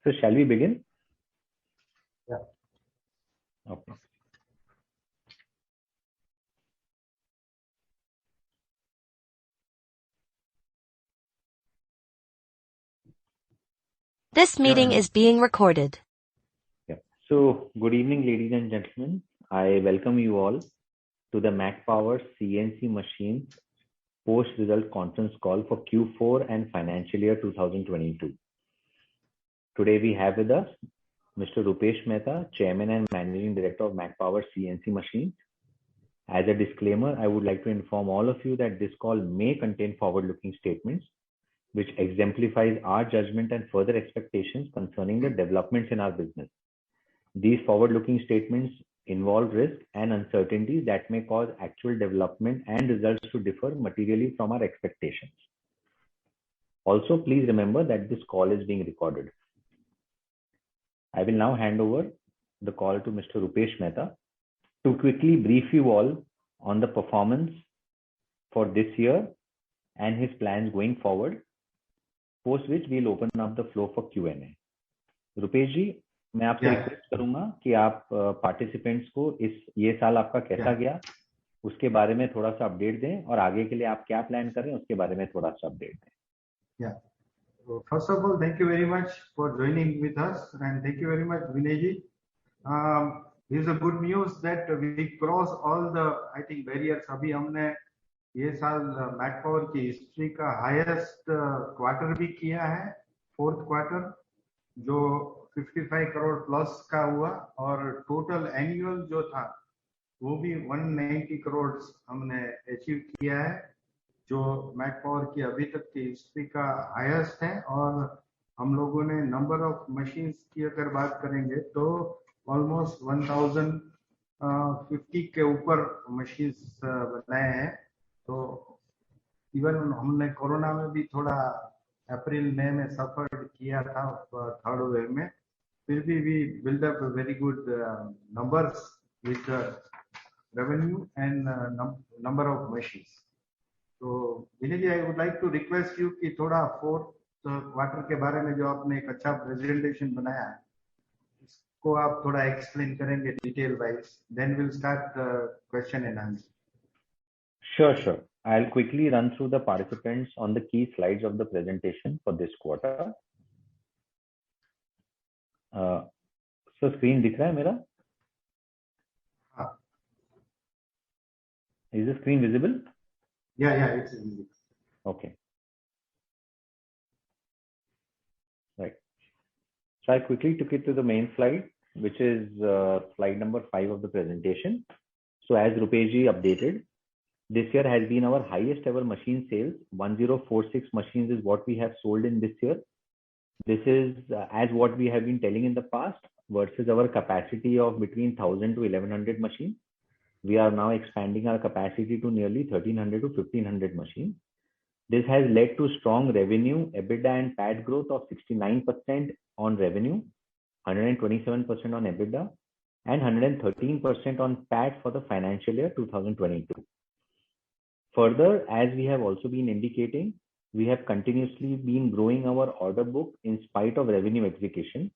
So shall we begin? Yeah. Okay. This meeting is being recorded. Yeah. So good evening, ladies and gentlemen. I welcome you all to the Mac Power CNC Machine post-result conference call for Q4 and financial year 2022. Today we have with us Mr. Rupesh Mehta, Chairman and Managing Director of Mac Power CNC Machines. As a disclaimer, I would like to inform all of you that this call may contain forward-looking statements which exemplifies our judgment and further expectations concerning the developments in our business. These forward-looking statements involve risks and uncertainties that may cause actual development and results to differ materially from our expectations. Also, please remember that this call is being recorded. I will now hand over the call to Mr. Rupesh Mehta to quickly brief you all on the performance for this year and his plans going forward, post which we'll open up the floor for Q&A. Rupesh जी, मैं आपसे request करूंगा कि आप participants को ये साल आपका कैसा गया उसके बारे में थोड़ा सा अपडेट दें और आगे के लिए आप क्या प्लान कर रहे हैं उसके बारे में थोड़ा सा अपडेट दें. Yeah. So first of all, thank you very much for joining with us, and thank you very much, Vinay ji. This is a good news that we cross all the, I think, barriers. अभी हमने ये साल Mac power की history का highest quarter भी किया है, fourth quarter, जो 55 करोड़ प्लस का हुआ, और टोटल एनुअल जो था वो भी 190 करोड़ हमने अचीव किया है, जो मैक पावर की अभी तक की हिस्ट्री का हाईएस्ट है. और हम लोगों ने नंबर ऑफ मशीन्स की अगर बात करेंगे तो ऑलमोस्ट 1050 के ऊपर मशीन्स बनाए हैं. तो इवन हमने कोरोना में भी थोड़ा अप्रैल मई में सफर किया था थर्ड वेव में, फिर भी we build up very good numbers with revenue and number of machines. तो Vinay ji, I would like to request you कि थोड़ा फोर्थ क्वार्टर के बारे में जो आपने एक अच्छा प्रेजेंटेशन बनाया है इसको आप थोड़ा एक्सप्लेन करेंगे detail wise, then will start question and answer. Sure. I'll quickly run through the participants on the key slides of the presentation for this quarter. So screen दिख रहा है मेरा? Is the screen visible? Yeah, it's visible. Okay. Right. So I quickly took it to the main slide, which is slide number 5 of the presentation. So as Rupesh ji updated, this year has been our highest ever machine sales. 1046 machines is what we have sold in this year. This is as what we have been telling in the past versus our capacity of between 1000 to 1100 machines. We are now expanding our capacity to nearly 1300 to 1500 machines. This has led to strong revenue, EBITDA and PAT growth of 69% on revenue, 127% on EBITDA, and 113% on PAT for the financial year 2022. Further, as we have also been indicating, we have continuously been growing our order book in spite of revenue execution.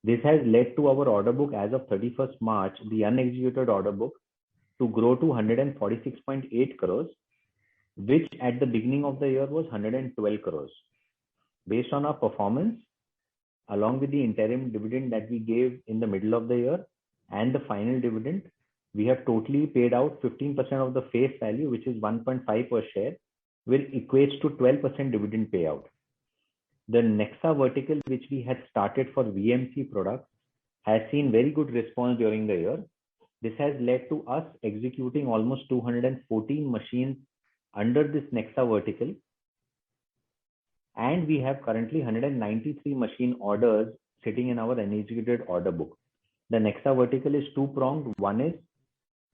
This has led to our order book as of 31st March, the unexecuted order book, to grow to 146.8 crores, which at the beginning of the year was 112 crores. Based on our performance, along with the interim dividend that we gave in the middle of the year and the final dividend, we have totally paid out 15% of the face value, which is 1.5 per share, which equates to 12% dividend payout. The Nexa vertical, which we had started for VMC products, has seen very good response during the year. This has led to us executing almost 214 machines under this Nexa vertical. And we have currently 193 machine orders sitting in our unexecuted order book. The Nexa vertical is two-pronged. One is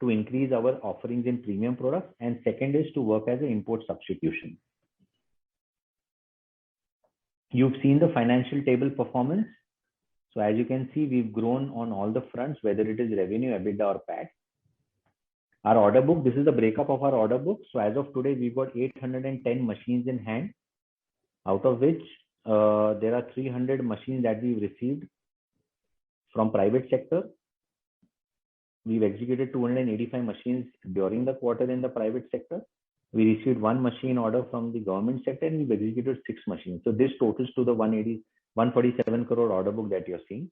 to increase our offerings in premium products, and second is to work as an import substitution. You've seen the financial table performance. So as you can see, we've grown on all the fronts, whether it is revenue, EBITDA or PAT. Our order book, this is the breakup of our order book. So as of today, we've got 810 machines in hand, out of which there are 300 machines that we've received from private sector. We've executed 285 machines during the quarter in the private sector. We received one machine order from the government sector, and we've executed 6 machines. So this totals to the 147 crore order book that you're seeing.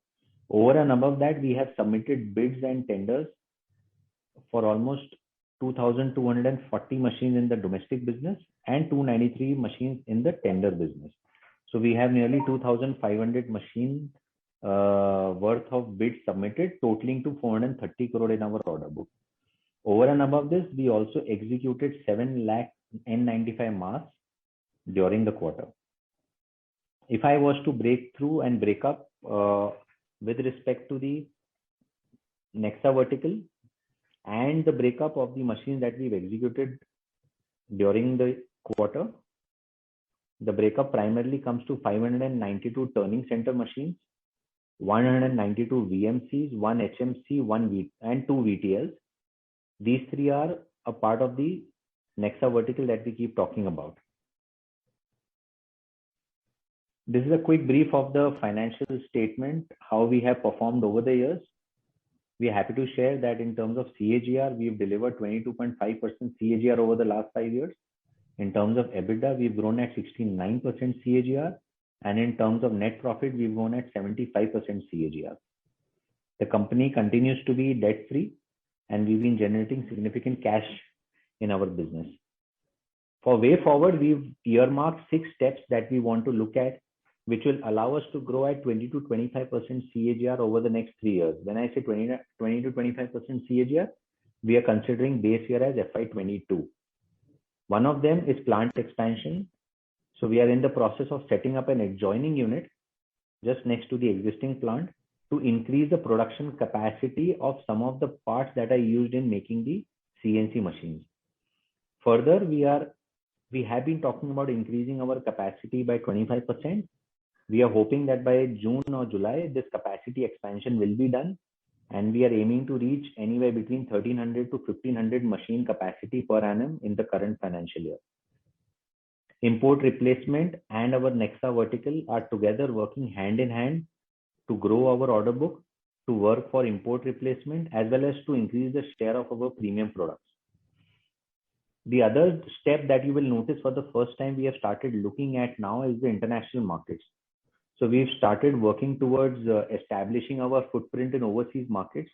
Over and above that, we have submitted bids and tenders for almost 2,240 machines in the domestic business and 293 machines in the tender business. So we have nearly 2,500 machines worth of bids submitted, totaling to 430 crore in our order book. Over and above this, we also executed 7 lakh N95 masks during the quarter. If I was to break through and break up with respect to the Nexa vertical and the breakup of the machines that we've executed during the quarter, the breakup primarily comes to 592 turning center machines, 192 VMCs, 1 HMC, and 2 VTLs. These 3 are a part of the Nexa vertical that we keep talking about. This is a quick brief of the financial statement, how we have performed over the years. We are happy to share that in terms of CAGR, we've delivered 22.5% CAGR over the last 5 years. In terms of EBITDA, we've grown at 69% CAGR. And in terms of net profit, we've grown at 75% CAGR. The company continues to be debt-free, and we've been generating significant cash in our business. For way forward, we've earmarked 6 steps that we want to look at, which will allow us to grow at 20 to 25% CAGR over the next 3 years. When I say 20 to 25% CAGR, we are considering base year as FY22. One of them is plant expansion. So we are in the process of setting up an adjoining unit just next to the existing plant to increase the production capacity of some of the parts that are used in making the CNC machines. Further, we have been talking about increasing our capacity by 25%. We are hoping that by June or July, this capacity expansion will be done, and we are aiming to reach anywhere between 1,300 to 1,500 machine capacity per annum in the current financial year. Import replacement and our Nexa vertical are together working hand in hand to grow our order book, to work for import replacement, as well as to increase the share of our premium products. The other step that you will notice for the first time we have started looking at now is the international markets. So we've started working towards establishing our footprint in overseas markets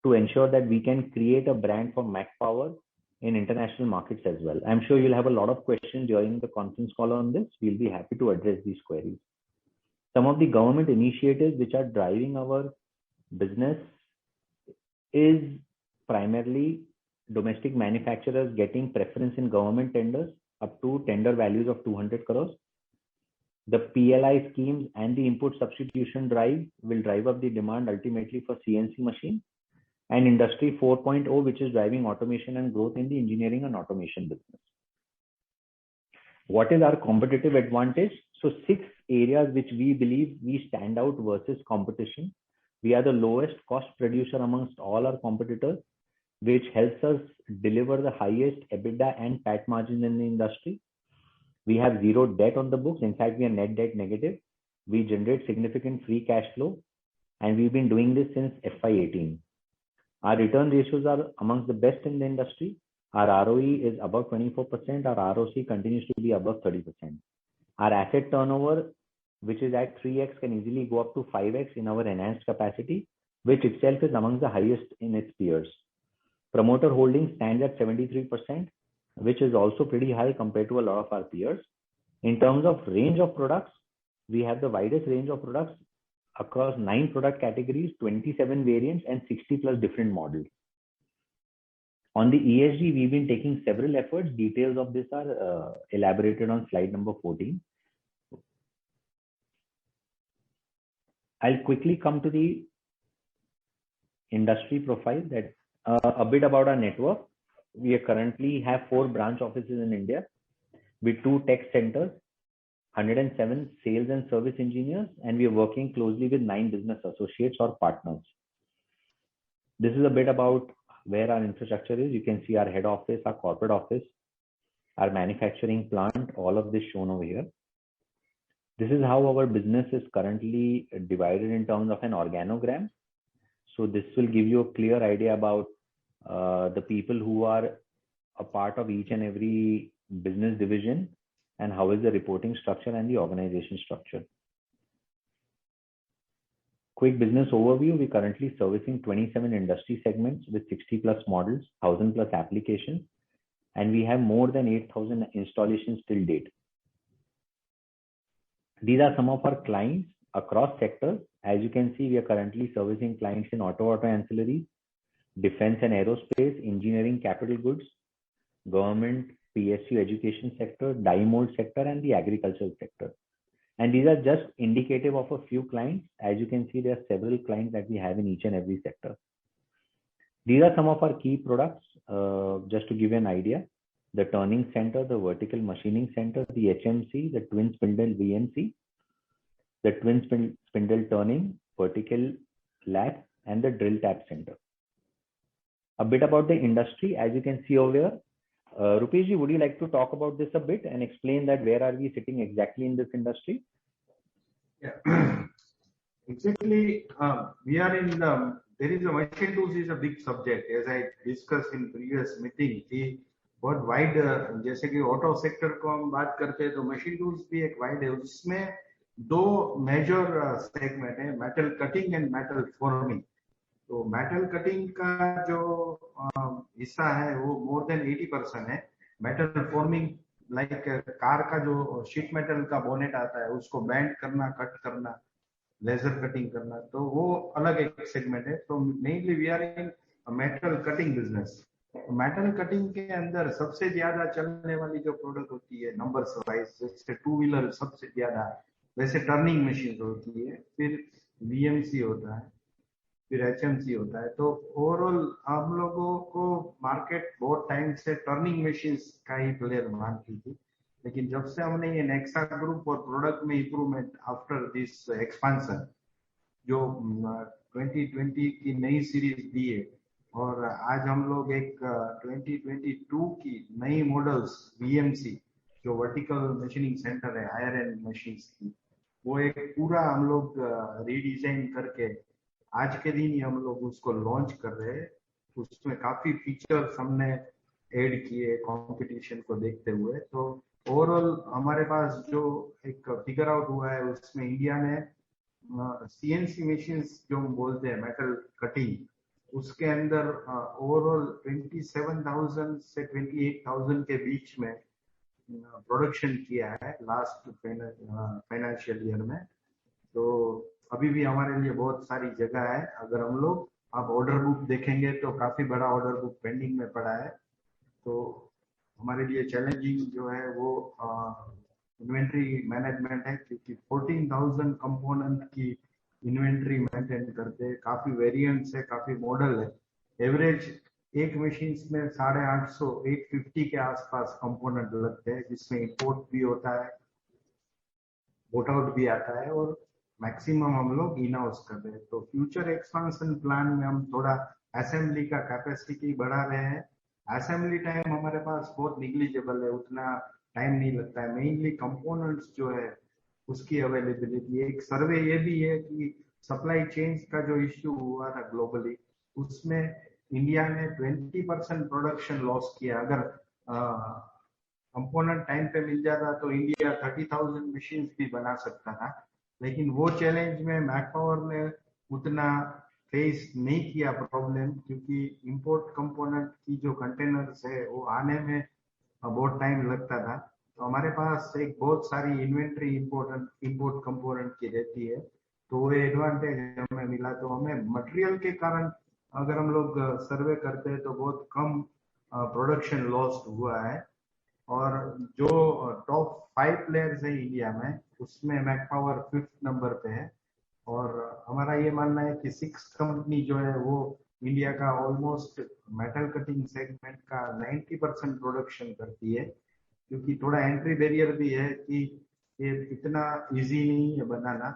to ensure that we can create a brand for Mac Power in international markets as well. I'm sure you'll have a lot of questions during the conference call on this. We'll be happy to address these queries. Some of the government initiatives which are driving our business is primarily domestic manufacturers getting preference in government tenders up to tender values of 200 crores. The PLI schemes and the input substitution drive will drive up the demand ultimately for CNC machine, and Industry 4.0, which is driving automation and growth in the engineering and automation business. What is our competitive advantage? So 6 areas which we believe we stand out versus competition. We are the lowest cost producer amongst all our competitors, which helps us deliver the highest EBITDA and PAT margin in the industry. We have 0 debt on the books. In fact, we are net debt negative. We generate significant free cash flow, and we've been doing this since FY18. Our return ratios are amongst the best in the industry. Our ROE is above 24%. Our ROC continues to be above 30%. Our asset turnover, which is at 3x, can easily go up to 5x in our enhanced capacity, which itself is among the highest in its peers. Promoter holding stands at 73%, which is also pretty high compared to a lot of our peers. In terms of range of products, we have the widest range of products across 9 product categories, 27 variants, and 60 plus different models. On the ESG, we've been taking several efforts. Details of this are elaborated on slide number 14. I'll quickly come to the industry profile, that a bit about our network. We currently have 4 branch offices in India with 2 tech centers, 107 sales and service engineers, and we are working closely with 9 business associates or partners. This is a bit about where our infrastructure is. You can see our head office, our corporate office, our manufacturing plant, all of this shown over here. This is how our business is currently divided in terms of an organogram. So this will give you a clear idea about the people who are a part of each and every business division and how is the reporting structure and the organization structure. Quick business overview. We're currently servicing 27 industry segments with 60 plus models, 1000 plus applications, and we have more than 8,000 installations till date. These are some of our clients across sectors. As you can see, we are currently servicing clients in auto ancillaries, defense and aerospace, engineering, capital goods, government, PSU education sector, die mold sector, and the agricultural sector. And these are just indicative of a few clients. As you can see, there are several clients that we have in each and every sector. These are some of our key products, just to give you an idea. The turning center, the vertical machining center, the HMC, the twin spindle VMC, the twin spindle turning, vertical lathe, and the drill tap center. A bit about the industry, as you can see over here. Rupesh, would you like to talk about this a bit and explain that where are we sitting exactly in this industry? Yeah, exactly. We are in the, there is a machine tools is a big subject, as I discussed in previous meeting. कि बहुत wide, जैसे कि auto sector को हम बात करते हैं तो मशीन टूल्स भी एक वाइड है. उसमें दो मेजर सेगमेंट है, metal cutting and metal forming. तो मेटल कटिंग का जो हिस्सा है वो मोर देन 80% है. मेटल फॉर्मिंग लाइक कार का जो शीट मेटल का बोनेट आता है उसको बैंड करना, कट करना, लेजर कटिंग करना, तो वो अलग एक सेगमेंट है. तो mainly we are in metal cutting business. Metal cutting के अंदर सबसे ज्यादा चलने वाली जो प्रोडक्ट होती है नंबर्स वाइज, जैसे टू व्हीलर सबसे ज्यादा, वैसे टर्निंग मशीन होती है, फिर वीएमसी होता है, फिर एचएमसी होता है. तो ओवरऑल हम लोगों को मार्केट बहुत टाइम से टर्निंग मशीन का ही प्लेयर मानती थी, लेकिन जब से हमने ये नेक्सा ग्रुप और प्रोडक्ट में इंप्रूवमेंट आफ्टर दिस एक्सपांशन जो 2020 की नई सीरीज दी है, और आज हम लोग एक 2022 की नई मॉडल्स वीएमसी जो वर्टिकल मशीनिंग सेंटर है आयरन मशीन्स की, वो एक पूरा हम लोग रीडिजाइन करके आज के दिन ही हम लोग उसको लॉन्च कर रहे हैं. उसमें काफी फीचर्स हमने ऐड किए कंपटीशन को देखते हुए. तो ओवरऑल हमारे पास जो एक फिगर आउट हुआ है उसमें इंडिया में सीएनसी मशीन्स जो हम बोलते हैं मेटल कटिंग, उसके अंदर ओवरऑल 27,000 से 28,000 के बीच में प्रोडक्शन किया है लास्ट फाइनेंशियल ईयर में. तो अभी भी हमारे लिए बहुत सारी जगह है. अगर हम लोग आप ऑर्डर बुक देखेंगे तो काफी बड़ा ऑर्डर बुक पेंडिंग में पड़ा है. तो हमारे लिए चैलेंजिंग जो है वो इन्वेंट्री मैनेजमेंट है, क्योंकि 14,000 कंपोनेंट की इन्वेंट्री मेंटेन करते हैं. काफी वेरिएंट्स है, काफी मॉडल है. एवरेज एक मशीन में 850 के आसपास कंपोनेंट लगते हैं, जिसमें इंपोर्ट भी होता है, बोट आउट भी आता है, और मैक्सिमम हम लोग इन हाउस कर रहे हैं. तो फ्यूचर एक्सपेंशन प्लान में हम थोड़ा असेंबली का कैपेसिटी बढ़ा रहे हैं. असेंबली टाइम हमारे पास बहुत निग्लिजिबल है, उतना टाइम नहीं लगता है. मेनली कंपोनेंट्स जो है उसकी अवेलेबिलिटी. एक सर्वे ये भी है कि सप्लाई चेन का जो इश्यू हुआ था ग्लोबली, उसमें इंडिया ने 20% प्रोडक्शन लॉस किया. अगर कंपोनेंट टाइम पे मिल जाता तो इंडिया 30,000 मशीन भी बना सकता था. लेकिन वो चैलेंज में मैकपावर ने उतना फेस नहीं किया प्रॉब्लम, क्योंकि इंपोर्ट कंपोनेंट की जो कंटेनर्स है वो आने में बहुत टाइम लगता था. तो हमारे पास एक बहुत सारी इन्वेंट्री इंपोर्ट कंपोनेंट की रहती है. तो वो एडवांटेज हमें मिला. तो हमें मटेरियल के कारण अगर हम लोग सर्वे करते हैं तो बहुत कम प्रोडक्शन लॉस हुआ है. और जो टॉप 5 प्लेयर्स है इंडिया में, उसमें मैकपावर 5th नंबर पे है. और हमारा ये मानना है कि 6 कंपनी जो है वो इंडिया का ऑलमोस्ट मेटल कटिंग सेगमेंट का 90% प्रोडक्शन करती है. क्योंकि थोड़ा एंट्री बैरियर भी है कि ये इतना इजी नहीं है बनाना.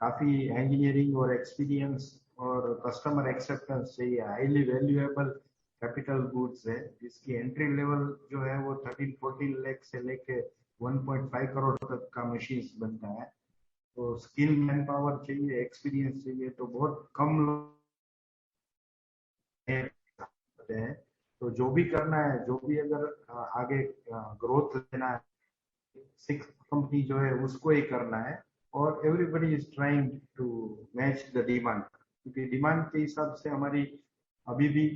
काफी इंजीनियरिंग और एक्सपीरियंस और कस्टमर एक्सेप्टेंस चाहिए. हाईली वैल्यूएबल कैपिटल गुड्स है, जिसकी एंट्री लेवल जो है वो 13-14 लाख से लेके 1.5 करोड़ तक का मशीन्स बनता है। तो स्किल मैन पावर चाहिए, एक्सपीरियंस चाहिए, तो बहुत कम लोग हैं। तो जो भी करना है, जो भी अगर आगे ग्रोथ लेना है, 6 कंपनी जो है उसको ही करना है। और everybody is trying to match the demand, क्योंकि डिमांड के हिसाब से हमारी अभी भी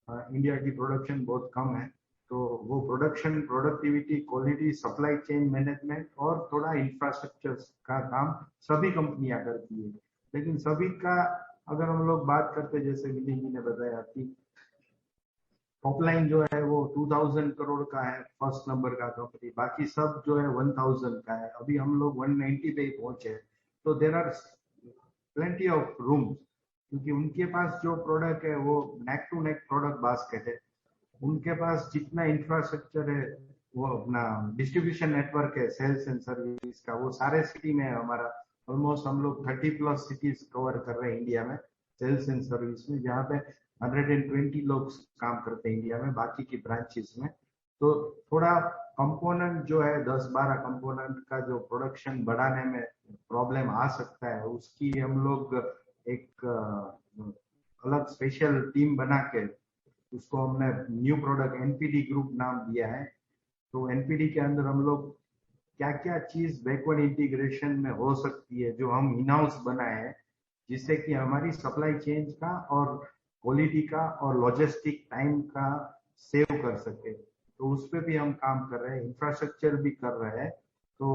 इंडिया की प्रोडक्शन बहुत कम है। तो वो production, productivity, quality, supply chain management और थोड़ा इंफ्रास्ट्रक्चर का काम सभी कंपनियां करती है। लेकिन सभी का अगर हम लोग बात करते, जैसे विनय जी ने बताया कि टॉप लाइन जो है वो 2000 करोड़ का है, फर्स्ट नंबर का कंपनी, बाकी सब जो है 1000 का है। अभी हम लोग 190 पे ही पहुंचे। तो there are plenty of room, क्योंकि उनके पास जो प्रोडक्ट है वो neck to neck product basket है। उनके पास जितना इंफ्रास्ट्रक्चर है, वो अपना डिस्ट्रीब्यूशन नेटवर्क है सेल्स एंड सर्विस का, वो सारे सिटी में है हमारा। ऑलमोस्ट हम लोग 30+ सिटीज कवर कर रहे हैं इंडिया में सेल्स एंड सर्विस में, जहाँ पे 120 लोग काम करते हैं इंडिया में, बाकी की ब्रांचेस में। तो थोड़ा कंपोनेंट जो है 10-12 कंपोनेंट का जो प्रोडक्शन बढ़ाने में प्रॉब्लम आ सकता है, उसकी हम लोग एक अलग स्पेशल टीम बना के उसको हमने न्यू प्रोडक्ट एनपीडी ग्रुप नाम दिया है। तो एनपीडी के अंदर हम लोग क्या क्या चीज बैकवर्ड इंटीग्रेशन में हो सकती है जो हम इन हाउस बनाए हैं, जिससे कि हमारी सप्लाई चेन का और क्वालिटी का और लॉजिस्टिक टाइम का सेव कर सके। तो उस पर भी हम काम कर रहे हैं, इंफ्रास्ट्रक्चर भी कर रहे हैं। तो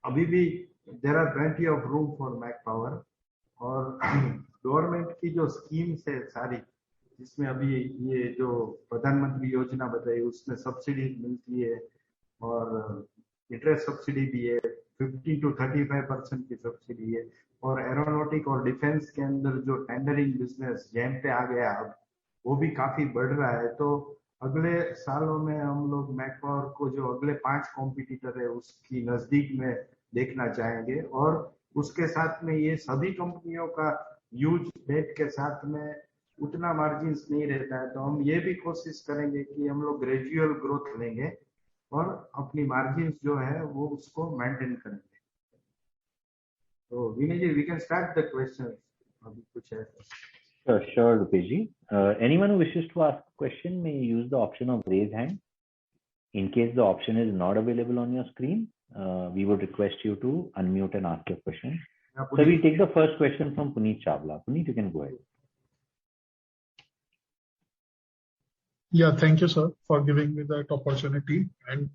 अभी भी there are plenty of room for man power. और गवर्नमेंट की जो स्कीम्स है सारी, जिसमें अभी ये जो प्रधानमंत्री योजना बताई उसमें सब्सिडी मिलती है, और इंटरेस्ट सब्सिडी भी है, 50 to 35% की सब्सिडी है। और एरोनॉटिक और डिफेंस के अंदर जो टेंडरिंग बिजनेस जैम पे आ गया अब, वो भी काफी बढ़ रहा है। तो अगले सालों में हम लोग मैक पावर को जो अगले 5 कॉम्पिटिटर है उसकी नजदीक में देखना चाहेंगे। और उसके साथ में ये सभी कंपनियों का यूज डेट के साथ में उतना मार्जिन नहीं रहता है, तो हम ये भी कोशिश करेंगे कि हम लोग ग्रेजुअल ग्रोथ लेंगे और अपनी मार्जिन जो है वो उसको मेंटेन करेंगे। तो Vinay ji, we can start the question. अभी कुछ है? Sure, Rupesh ji. Anyone who wishes to ask a question may use the option of raise hand. In case the option is not available on your screen, we would request you to unmute and ask your question. So we take the first question from Puneet Chawla. Puneet, you can go ahead. Yeah, thank you, sir, for giving me that opportunity, and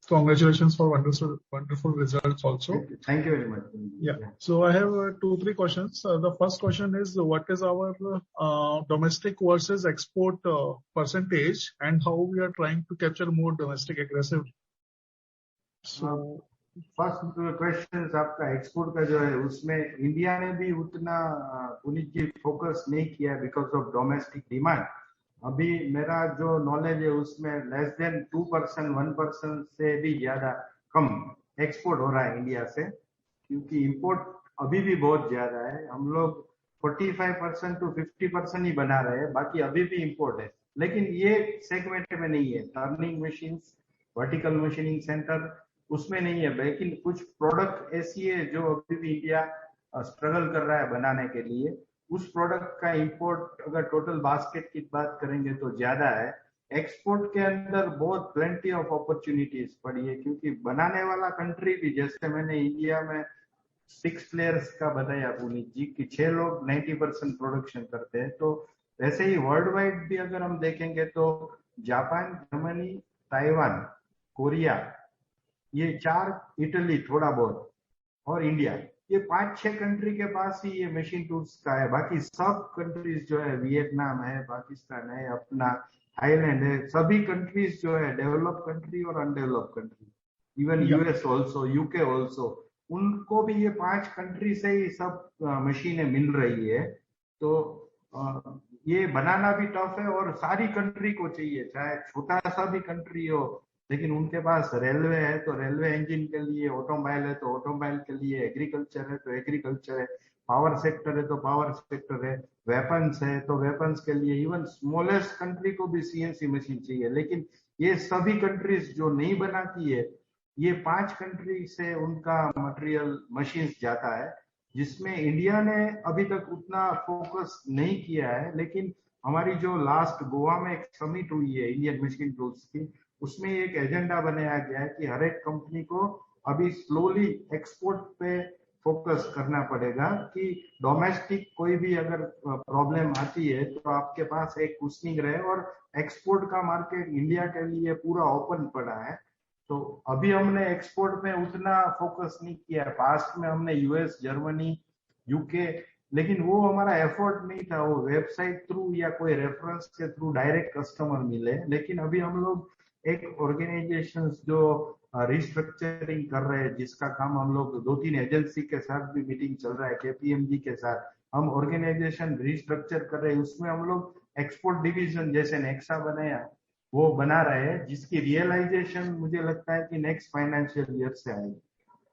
congratulations for wonderful results also. Thank you very much. Yeah. So I have 2-3 questions. The first question is, what is our domestic versus export percentage, and how we are trying to capture more domestic aggressively? So first question आपका export का जो है, उसमें India ने भी उतना पुनीत जी focus नहीं किया बिकॉज ऑफ डोमेस्टिक डिमांड। अभी मेरा जो नॉलेज है उसमें लेस देन 2%, 1% से भी ज्यादा कम एक्सपोर्ट हो रहा है इंडिया से, क्योंकि इंपोर्ट अभी भी बहुत ज्यादा है। हम लोग 45% to 50% ही बना रहे हैं, बाकी अभी भी इंपोर्ट है। लेकिन ये सेगमेंट में नहीं है, turning machines, vertical machining centre उसमें नहीं है। लेकिन कुछ प्रोडक्ट ऐसी है जो अभी भी इंडिया स्ट्रगल कर रहा है बनाने के लिए। उस प्रोडक्ट का इंपोर्ट अगर टोटल बास्केट की बात करेंगे तो ज्यादा है। एक्सपोर्ट के अंदर बहुत प्लेंटी ऑफ अपॉर्चुनिटीज पड़ी है, क्योंकि बनाने वाला कंट्री भी, जैसे मैंने इंडिया में 6 प्लेयर्स का बताया पुनीत जी कि 6 लोग 90% प्रोडक्शन करते हैं। तो वैसे ही वर्ल्ड वाइड भी अगर हम देखेंगे तो जापान, जर्मनी, ताइवान, कोरिया, ये 4, इटली थोड़ा बहुत, और इंडिया, ये 5-6 कंट्री के पास ही ये मशीन टूल्स का है। बाकी सब कंट्रीज जो है, वियतनाम है, पाकिस्तान है, अपना थाईलैंड है, सभी कंट्रीज जो है, डेवलप कंट्री और undevelop country, even US also, UK also, उनको भी ये 5 कंट्री से ही सब मशीनें मिल रही है। तो ये बनाना भी टफ है और सारी कंट्री को चाहिए, चाहे छोटा सा भी कंट्री हो। लेकिन उनके पास रेलवे है तो रेलवे इंजन के लिए, ऑटोमोबाइल है तो ऑटोमोबाइल के लिए, एग्रीकल्चर है तो एग्रीकल्चर है, पावर सेक्टर है तो पावर सेक्टर है, वेपन्स है तो वेपन्स के लिए, इवन स्मॉलेस्ट कंट्री को भी सीएनसी मशीन चाहिए। लेकिन ये सभी कंट्रीज जो नहीं बनाती है ये 5 कंट्री से उनका मटेरियल मशीन्स जाता है, जिसमें इंडिया ने अभी तक उतना फोकस नहीं किया है। लेकिन हमारी जो लास्ट गोवा में एक समिट हुई है इंडियन मशीन टूल्स की, उसमें एक एजेंडा बनाया गया है कि हर एक कंपनी को अभी स्लोली एक्सपोर्ट पे फोकस करना पड़ेगा, कि डोमेस्टिक कोई भी अगर प्रॉब्लम आती है तो आपके पास एक कुशनिंग रहे। और एक्सपोर्ट का मार्केट इंडिया के लिए पूरा ओपन पड़ा है, तो अभी हमने एक्सपोर्ट में उतना फोकस नहीं किया है। पास्ट में हमने यूएस, जर्मनी, यूके, लेकिन वो हमारा एफर्ट नहीं था वो वेबसाइट थ्रू या कोई रेफरेंस के थ्रू डायरेक्ट कस्टमर मिले। लेकिन अभी हम लोग एक ऑर्गेनाइजेशन जो रिस्ट्रक्चरिंग कर रहे हैं, जिसका काम हम लोग 2-3 एजेंसी के साथ भी मीटिंग चल रहा है, केपीएमजी के साथ हम ऑर्गेनाइजेशन रिस्ट्रक्चर कर रहे हैं। उसमें हम लोग एक्सपोर्ट डिवीजन जैसे नेक्सा बनाया वो बना रहे हैं, जिसकी रियलाइजेशन मुझे लगता है कि नेक्स्ट फाइनेंशियल ईयर से आएगी।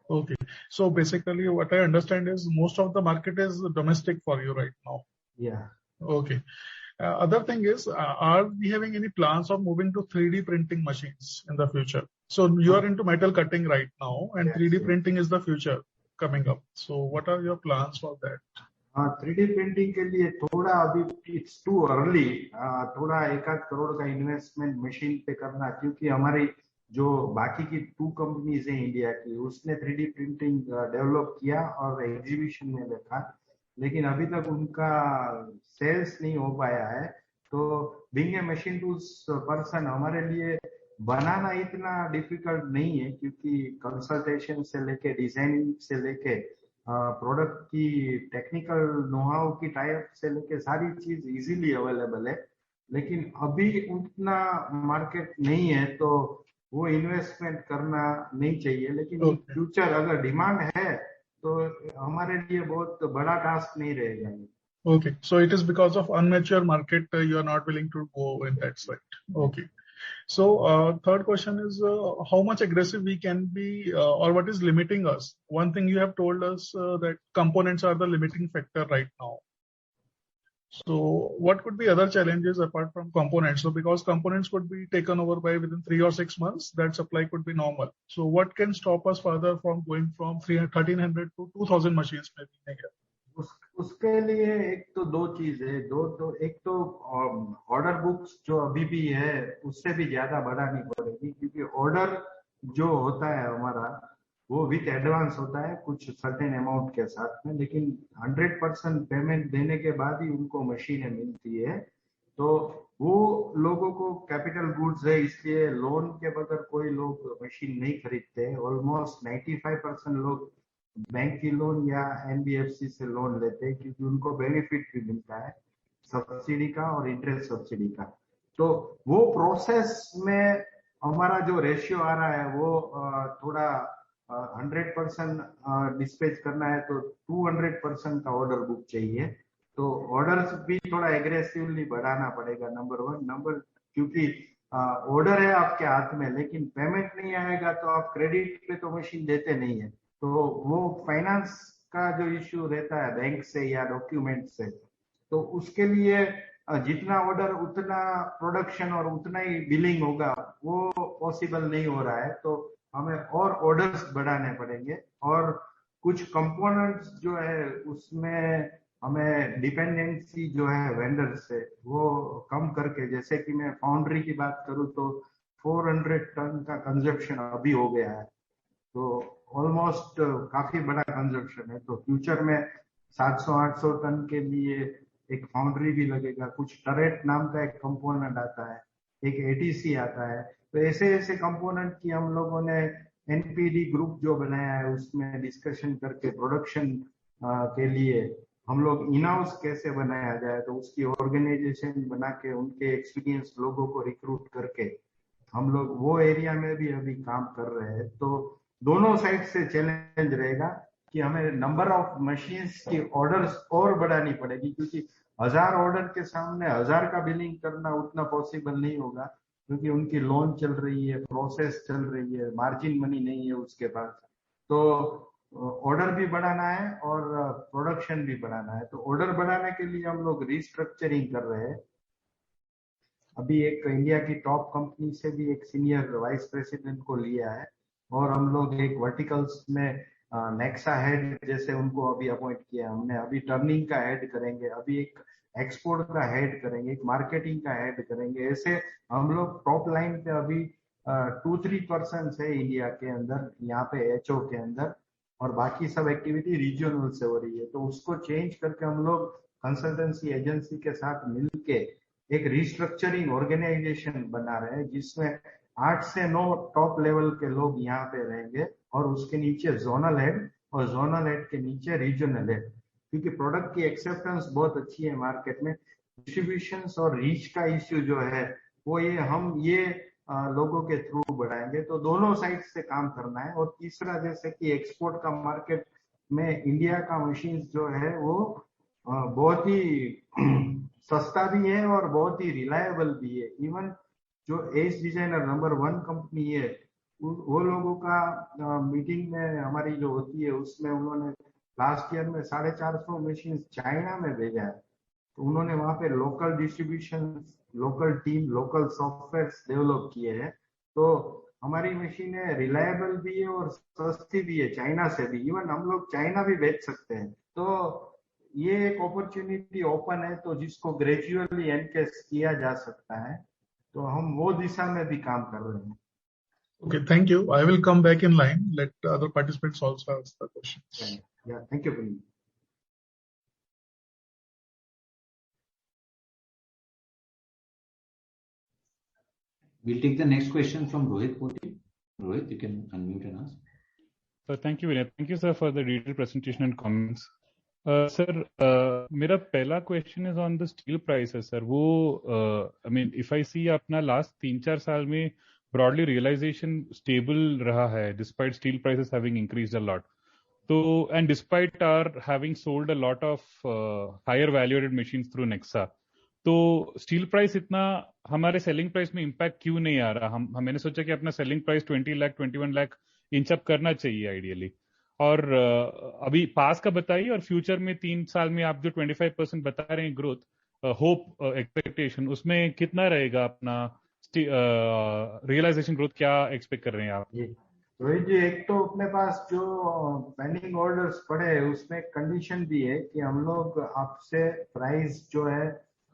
Okay. So basically, what I understand is most of the market is domestic for you right now. Yeah. Okay. Other thing is, are we having any plans of moving to 3D printing machines in the future? So you are into metal cutting right now, and Yes, 3D yes. printing is the future coming up. So what are your plans for that? 3D printing के लिए थोड़ा अभी it's too early, थोड़ा 1-8 करोड़ का investment machine पे करना, क्योंकि हमारी जो बाकी की 2 कंपनीज हैं इंडिया की, उसने 3D प्रिंटिंग डेवलप किया और एग्जीबिशन में रखा, लेकिन अभी तक उनका सेल्स नहीं हो पाया है। तो being a machine tools person हमारे लिए बनाना इतना डिफिकल्ट नहीं है, क्योंकि कंसल्टेशन से लेके डिजाइनिंग से लेके प्रोडक्ट की टेक्निकल नोहाउ की टाइप से लेके सारी चीज इजीली अवेलेबल है। लेकिन अभी उतना मार्केट नहीं है, तो वो इन्वेस्टमेंट करना नहीं चाहिए। लेकिन इन फ्यूचर अगर डिमांड है तो हमारे लिए बहुत बड़ा टास्क नहीं रहेगा। Okay, so it is because of unmature market you are not willing to go in that side. Okay. So third question is how much aggressive we can be, or what is limiting us? One thing you have told us that components are the limiting factor right now. So what could be other challenges apart from components? So because components could be taken over by within 3 or 6 months, that supply could be normal. So what can stop us further from going from 1300 to 2000 machines maybe in a year? उसके लिए एक तो 2 चीज है। एक तो order books जो अभी भी है उससे भी ज्यादा बढ़ानी पड़ेगी, क्योंकि ऑर्डर जो होता है हमारा वो विथ एडवांस होता है कुछ सर्टेन अमाउंट के साथ में, लेकिन 100% पेमेंट देने के बाद ही उनको मशीनें मिलती है। तो वो लोगों को कैपिटल गुड्स है, इसलिए लोन के बगैर कोई लोग मशीन नहीं खरीदते। ऑलमोस्ट 95% लोग बैंक की लोन या एनबीएफसी से लोन लेते हैं, क्योंकि उनको बेनिफिट भी मिलता है सब्सिडी का और इंटरेस्ट सब्सिडी का। तो वो प्रोसेस में हमारा जो रेशियो आ रहा है वो थोड़ा 100% डिस्पैच करना है तो 200% का ऑर्डर बुक चाहिए। तो ऑर्डर्स भी थोड़ा एग्रेसिवली बढ़ाना पड़ेगा, नंबर 1। क्योंकि ऑर्डर है आपके हाथ में, लेकिन पेमेंट नहीं आएगा तो आप क्रेडिट पे तो मशीन देते नहीं है। तो वो फाइनेंस का जो इश्यू रहता है बैंक से या डॉक्यूमेंट से, तो उसके लिए जितना ऑर्डर उतना प्रोडक्शन और उतना ही बिलिंग होगा, वो पॉसिबल नहीं हो रहा है। तो हमें और ऑर्डर्स बढ़ाने पड़ेंगे, और कुछ कंपोनेंट्स जो है उसमें हमें डिपेंडेंसी जो है वेंडर से वो कम करके, जैसे कि मैं फाउंड्री की बात करूं तो 400 टन का कंजप्शन अभी हो गया है, तो ऑलमोस्ट काफी बड़ा कंजप्शन है। तो फ्यूचर में 700-800 टन के लिए एक फाउंड्री भी लगेगा। कुछ टरेट नाम का एक कंपोनेंट आता है, एक एटीसी आता है। तो ऐसे कंपोनेंट की हम लोगों ने एनपीडी ग्रुप जो बनाया है उसमें डिस्कशन करके प्रोडक्शन के लिए हम लोग इन हाउस कैसे बनाया जाए, तो उसकी ऑर्गेनाइजेशन बना के उनके एक्सपीरियंस लोगों को रिक्रूट करके हम लोग वो एरिया में भी अभी काम कर रहे हैं। तो दोनों साइड से चैलेंज रहेगा कि हमें नंबर ऑफ मशीन्स की ऑर्डर्स और बढ़ानी पड़ेगी, क्योंकि 1000 ऑर्डर के सामने 1000 का बिलिंग करना उतना पॉसिबल नहीं होगा, क्योंकि उनकी लोन चल रही है, प्रोसेस चल रही है, मार्जिन मनी नहीं है उसके पास। तो ऑर्डर भी बढ़ाना है और प्रोडक्शन भी बढ़ाना है। तो ऑर्डर बढ़ाने के लिए हम लोग रिस्ट्रक्चरिंग कर रहे हैं। अभी एक इंडिया की टॉप कंपनी से भी एक सीनियर वाइस प्रेसिडेंट को लिया है, और हम लोग एक वर्टिकल्स में नेक्सा हेड जैसे उनको अभी अपॉइंट किया हमने, अभी टर्निंग का हेड करेंगे, अभी एक एक्सपोर्ट का हेड करेंगे, एक मार्केटिंग का हेड करेंगे। ऐसे हम लोग टॉप लाइन पे अभी 2-3% है इंडिया के अंदर, यहाँ पे एचओ के अंदर, और बाकी सब एक्टिविटी रीजनल से हो रही है। तो उसको चेंज करके हम लोग कंसल्टेंसी एजेंसी के साथ मिलके एक रिस्ट्रक्चरिंग ऑर्गेनाइजेशन बना रहे हैं, जिसमें 8 से 9 टॉप लेवल के लोग यहाँ पे रहेंगे और उसके नीचे जोनल हेड और जोनल हेड के नीचे रीजनल हेड। क्योंकि प्रोडक्ट की एक्सेप्टेंस बहुत अच्छी है मार्केट में, डिस्ट्रीब्यूशन और रीच का इश्यू जो है वो ये लोगों के थ्रू बढ़ाएंगे। तो दोनों साइड से काम करना है। और तीसरा, जैसे कि एक्सपोर्ट का मार्केट में इंडिया का मशीन जो है वो बहुत ही सस्ता भी है और बहुत ही रिलायबल भी है। इवन जो एज डिजाइनर नंबर 1 कंपनी है, वो लोगों का मीटिंग में हमारी जो होती है उसमें उन्होंने लास्ट ईयर में 450 मशीन चाइना में भेजा है। तो उन्होंने वहां पे local distribution, local team, local software develop किए हैं। तो हमारी मशीनें रिलायबल भी है और सस्ती भी है, चाइना से भी। इवन हम लोग चाइना भी बेच सकते हैं। तो ये एक अपॉर्चुनिटी ओपन है, तो जिसको ग्रेजुअली एनकेस किया जा सकता है। तो हम वो दिशा में भी काम कर रहे हैं। Okay, thank you. I will come back in line. Let other participants also ask the questions. Yeah, thank you, Vinny. We'll take the next question from Rohit Poti. Rohit, you can unmute and ask. Thank you, Vinay. Thank you, sir, for the detailed presentation and comments. Sir, मेरा पहला question is on the steel prices, sir. वो, I mean, if I see अपना last 3-4 साल में broadly realization stable रहा है, despite steel prices having increased a lot. So, and despite our having sold a lot of higher valued machines through Nexa. तो steel price इतना हमारे selling price में impact क्यों नहीं आ रहा? मैंने सोचा कि अपना selling price 20 lakh 21 lakh inch up करना चाहिए आइडियली। और अभी पास का बताइए, और फ्यूचर में 3 साल में आप जो 25% बता रहे हैं ग्रोथ, होप एक्सपेक्टेशन, उसमें कितना रहेगा अपना रियलाइजेशन ग्रोथ? क्या एक्सपेक्ट कर रहे हैं आप? रोहित जी, एक तो अपने पास जो पेंडिंग ऑर्डर्स पड़े हैं उसमें कंडीशन भी है कि हम लोग आपसे प्राइस जो है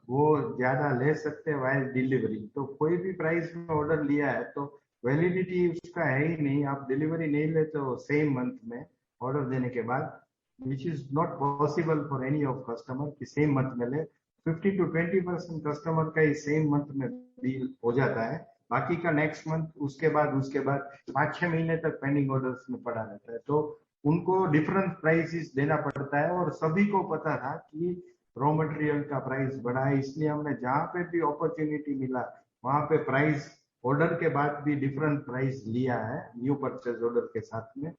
वो ज्यादा ले सकते हैं वाइल डिलीवरी। तो कोई भी प्राइस में ऑर्डर लिया है तो वैलिडिटी उसका है ही नहीं, आप डिलीवरी नहीं लेते हो सेम मंथ में ऑर्डर देने के बाद, which is not possible for any of customer कि सेम मंथ में ले। 15 to 20% कस्टमर का ही सेम मंथ में डील हो जाता है, बाकी का नेक्स्ट मंथ, उसके बाद 5-6 महीने तक पेंडिंग ऑर्डर्स में पड़ा रहता है। तो उनको डिफरेंट प्राइसेस देना पड़ता है। और सभी को पता था कि रॉ मटेरियल का प्राइस बढ़ा है, इसलिए हमने जहां पे भी अपॉर्चुनिटी मिला वहां पे प्राइस ऑर्डर के बाद भी डिफरेंट प्राइस लिया है न्यू परचेज ऑर्डर के साथ में।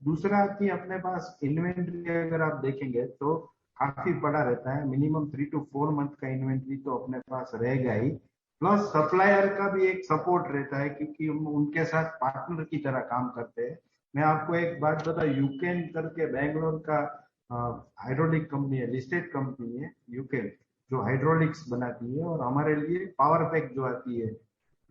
दूसरा कि अपने पास इन्वेंट्री अगर आप देखेंगे तो काफी पड़ा रहता है, मिनिमम 3 to 4 मंथ का इन्वेंट्री तो अपने पास रहेगा ही। प्लस सप्लायर का भी एक सपोर्ट रहता है क्योंकि हम उनके साथ पार्टनर की तरह काम करते हैं। मैं आपको एक बात बता, यूकेन करके बैंगलोर का हाइड्रोलिक कंपनी है, लिस्टेड कंपनी है यूकेन, जो हाइड्रोलिक्स बनाती है और हमारे लिए पावर पैक जो आती है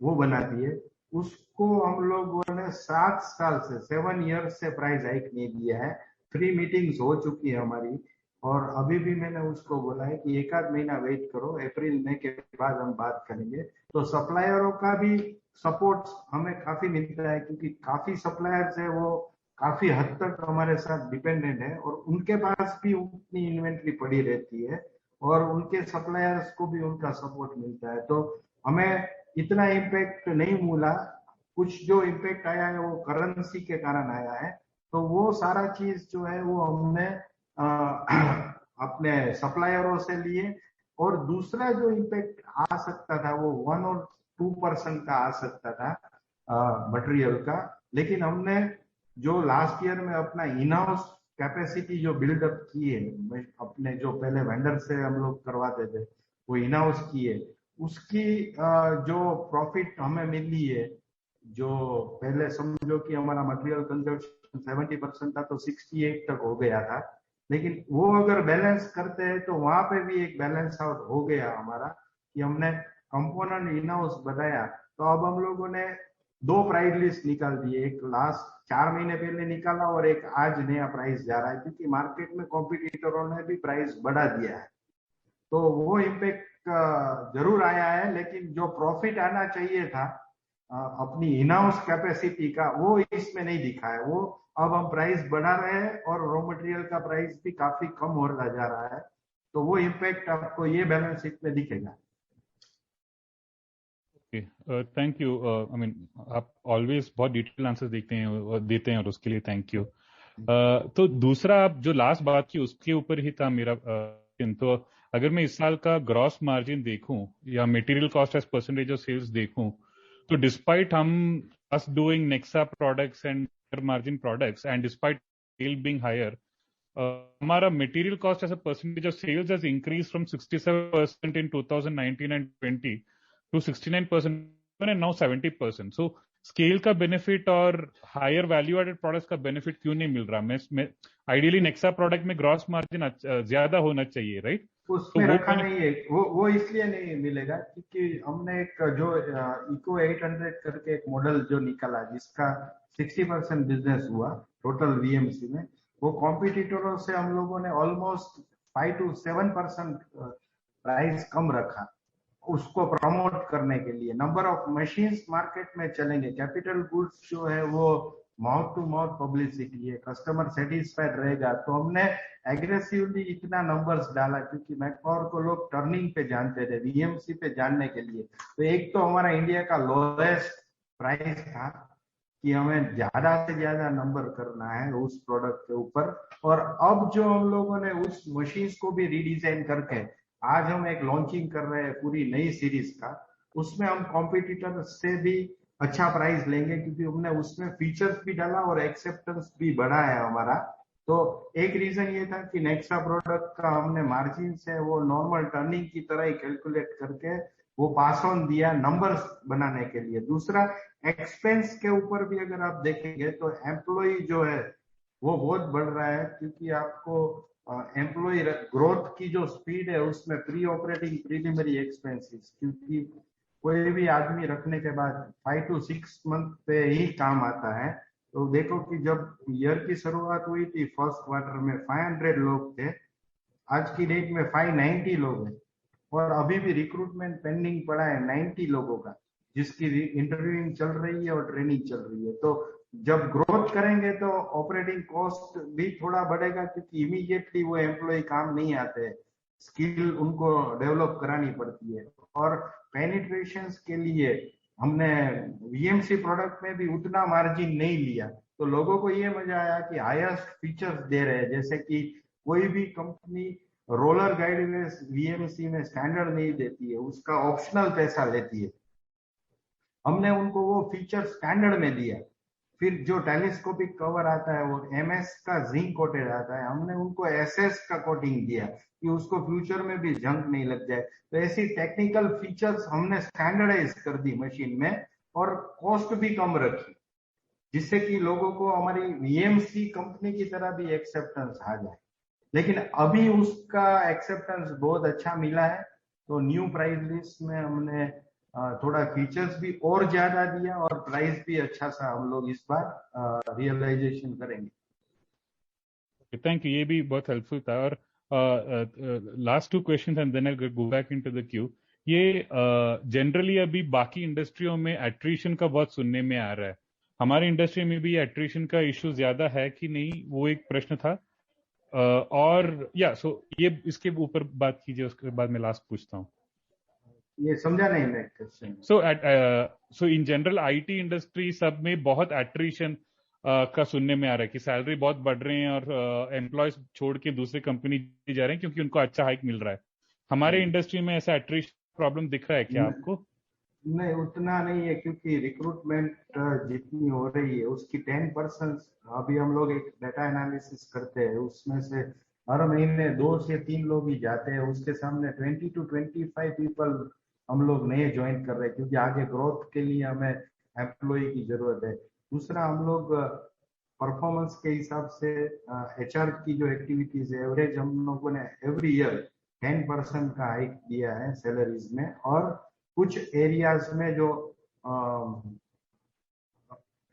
वो बनाती है। उसको हम लोगों ने 7 साल से 7 ईयर्स से प्राइस हाइक नहीं दिया है। 3 मीटिंग्स हो चुकी है हमारी, और अभी भी मैंने उसको बोला है कि 1-8 महीना वेट करो, अप्रैल मई के बाद हम बात करेंगे। तो सप्लायरों का भी सपोर्ट हमें काफी मिलता है क्योंकि काफी सप्लायर्स है वो काफी हद तक हमारे साथ डिपेंडेंट है और उनके पास भी उतनी इन्वेंट्री पड़ी रहती है और उनके सप्लायर्स को भी उनका सपोर्ट मिलता है। तो हमें इतना इम्पैक्ट नहीं मिला, कुछ जो इम्पैक्ट आया है वो करेंसी के कारण आया है। तो वो सारा चीज जो है वो हमने अपने सप्लायरों से लिए। और दूसरा जो इम्पैक्ट आ सकता था वो 1 or 2% का आ सकता था मटेरियल का, लेकिन हमने जो लास्ट ईयर में अपना इन हाउस कैपेसिटी जो बिल्डअप की है, अपने जो पहले वेंडर से हम लोग करवाते थे वो इन हाउस की है, उसकी जो प्रॉफिट हमें मिली है, जो पहले समझो कि हमारा मटेरियल कंजप्शन 70% था तो 68 तक हो गया था, लेकिन वो अगर बैलेंस करते हैं तो वहां पे भी एक बैलेंस आउट हो गया हमारा कि हमने कंपोनेंट इन हाउस बनाया। तो अब हम लोगों ने दो प्राइस लिस्ट निकाल दिए, एक लास्ट 4 महीने पहले निकाला और एक आज नया प्राइस जा रहा है, क्योंकि मार्केट में कॉम्पिटिटरों ने भी प्राइस बढ़ा दिया है। तो वो इम्पैक्ट जरूर आया है, लेकिन जो प्रॉफिट आना चाहिए था अपनी इन हाउस कैपेसिटी का, वो इसमें नहीं दिखा है। वो अब हम प्राइस बढ़ा रहे हैं और रॉ मटेरियल का प्राइस भी काफी कम होता जा रहा है, तो वो इम्पैक्ट आपको ये बैलेंस शीट में दिखेगा। Thank you. आई मीन आप ऑलवेज बहुत डिटेल आंसर देते हैं और उसके लिए थैंक यू। तो दूसरा, आप जो लास्ट बात की उसके ऊपर ही था मेरा तो अगर मैं इस साल का ग्रॉस मार्जिन देखूं या material cost as percentage of sales देखूं, तो डिस्पाइट हम us doing Nexa products and margin products and despite sale being higher, हमारा material cost as a percentage of sales has increased from 67% in 2019 and 20 to 69% and now 70%. So scale का benefit और higher value added products का benefit क्यों नहीं मिल रहा? मैं ideally Nexa product में gross margin ज्यादा होना चाहिए, right? उसमें रखा नहीं है, वो इसलिए नहीं मिलेगा क्योंकि हमने एक जो इको 800 करके एक मॉडल जो निकाला जिसका 60% बिजनेस हुआ टोटल वीएमसी में, वो कॉम्पिटिटरों से हम लोगों ने ऑलमोस्ट 5 to 7% प्राइस कम रखा उसको प्रमोट करने के लिए। नंबर ऑफ मशीन्स मार्केट में चलेंगे, कैपिटल गुड्स जो है वो माउथ टू माउथ पब्लिसिटी है, कस्टमर सेटिस्फाइड रहेगा, तो हमने एग्रेसिवली इतना नंबर्स डाला क्योंकि मैकपावर को लोग टर्निंग पे जानते थे, वीएमसी पे जानने के लिए। तो एक तो हमारा इंडिया का लोएस्ट प्राइस था कि हमें ज्यादा से ज्यादा नंबर करना है उस प्रोडक्ट के ऊपर, और अब जो हम लोगों ने उस मशीन्स को भी रीडिजाइन करके आज हम एक लॉन्चिंग कर रहे हैं पूरी नई सीरीज का, उसमें हम कॉम्पिटिटर से भी अच्छा प्राइस लेंगे क्योंकि हमने उसमें फीचर्स भी डाला और एक्सेप्टेंस भी बढ़ा है हमारा। तो एक रीजन ये था कि नेक्सा प्रोडक्ट का हमने मार्जिन से वो नॉर्मल टर्निंग की तरह ही कैलकुलेट करके वो पास ऑन दिया नंबर्स बनाने के लिए। दूसरा, एक्सपेंस के ऊपर भी अगर आप देखेंगे तो एम्प्लॉय जो है वो बहुत बढ़ रहा है क्योंकि आपको एम्प्लॉय ग्रोथ की जो स्पीड है उसमें प्री ऑपरेटिंग प्रीलिमिनरी एक्सपेंसेस, क्योंकि कोई भी आदमी रखने के बाद 5 to 6 मंथ पे ही काम आता है। तो देखो कि जब ईयर की शुरुआत हुई थी फर्स्ट क्वार्टर में 500 लोग थे, आज की डेट में 590 लोग हैं और अभी भी रिक्रूटमेंट पेंडिंग पड़ा है 90 लोगों का, जिसकी इंटरव्यूइंग चल रही है और ट्रेनिंग चल रही है। तो जब ग्रोथ करेंगे तो ऑपरेटिंग कॉस्ट भी थोड़ा बढ़ेगा क्योंकि इमीडिएटली वो एम्प्लॉय काम नहीं आते, स्किल उनको डेवलप करानी पड़ती है। और पेनिट्रेशन के लिए हमने वीएमसी प्रोडक्ट में भी उतना मार्जिन नहीं लिया, तो लोगों को ये मजा आया कि हाईएस्ट फीचर्स दे रहे हैं, जैसे कि कोई भी कंपनी रोलर गाइडलेस वीएमसी में स्टैंडर्ड नहीं देती है, उसका ऑप्शनल पैसा लेती है। हमने उनको वो फीचर स्टैंडर्ड में दिया। फिर जो टेलीस्कोपिक कवर आता है वो एमएस का जिंक कोटेड आता है, हमने उनको एसएस का कोटिंग दिया कि उसको फ्यूचर में भी जंग नहीं लग जाए। तो ऐसी टेक्निकल फीचर्स हमने स्टैंडर्डाइज कर दी मशीन में और कॉस्ट भी कम रखी, जिससे कि लोगों को हमारी वीएमसी कंपनी की तरह भी एक्सेप्टेंस आ जाए। लेकिन अभी उसका एक्सेप्टेंस बहुत अच्छा मिला है, तो न्यू प्राइस लिस्ट में हमने थोड़ा फीचर्स भी और ज्यादा दिया और प्राइस भी अच्छा सा हम लोग इस बार रियलाइजेशन करेंगे। थैंक यू, ये भी बहुत हेल्पफुल था। और last 2 questions and then I go back into the queue. ये जनरली अभी बाकी इंडस्ट्रियों में एट्रिशन का बहुत सुनने में आ रहा है, हमारे इंडस्ट्री में भी एट्रिशन का इश्यू ज्यादा है कि नहीं, वो एक प्रश्न था। और या ये इसके ऊपर बात कीजिए, उसके बाद मैं लास्ट पूछता हूँ। ये समझा नहीं मैं question. So in general IT industry सब में बहुत एट्रिशन का सुनने में आ रहा है कि सैलरी बहुत बढ़ रहे हैं और एम्प्लॉयज छोड़ के दूसरे कंपनी जा रहे हैं क्योंकि उनको अच्छा हाइक मिल रहा है। हमारे इंडस्ट्री में ऐसा एट्रिशन प्रॉब्लम दिख रहा है क्या आपको? नहीं, उतना नहीं है क्योंकि रिक्रूटमेंट जितनी हो रही है उसकी 10% अभी हम लोग एक डाटा एनालिसिस करते हैं, उसमें से हर महीने 2 से 3 लोग ही जाते हैं, उसके सामने 20 to 25 पीपल हम लोग नए ज्वाइन कर रहे हैं क्योंकि आगे ग्रोथ के लिए हमें एम्प्लॉय की जरूरत है। दूसरा, हम लोग परफॉर्मेंस के हिसाब से एचआर की जो एक्टिविटीज है, एवरेज हम लोगों ने एवरी ईयर 10% का हाइक दिया है सैलरीज में, और कुछ एरियाज में जो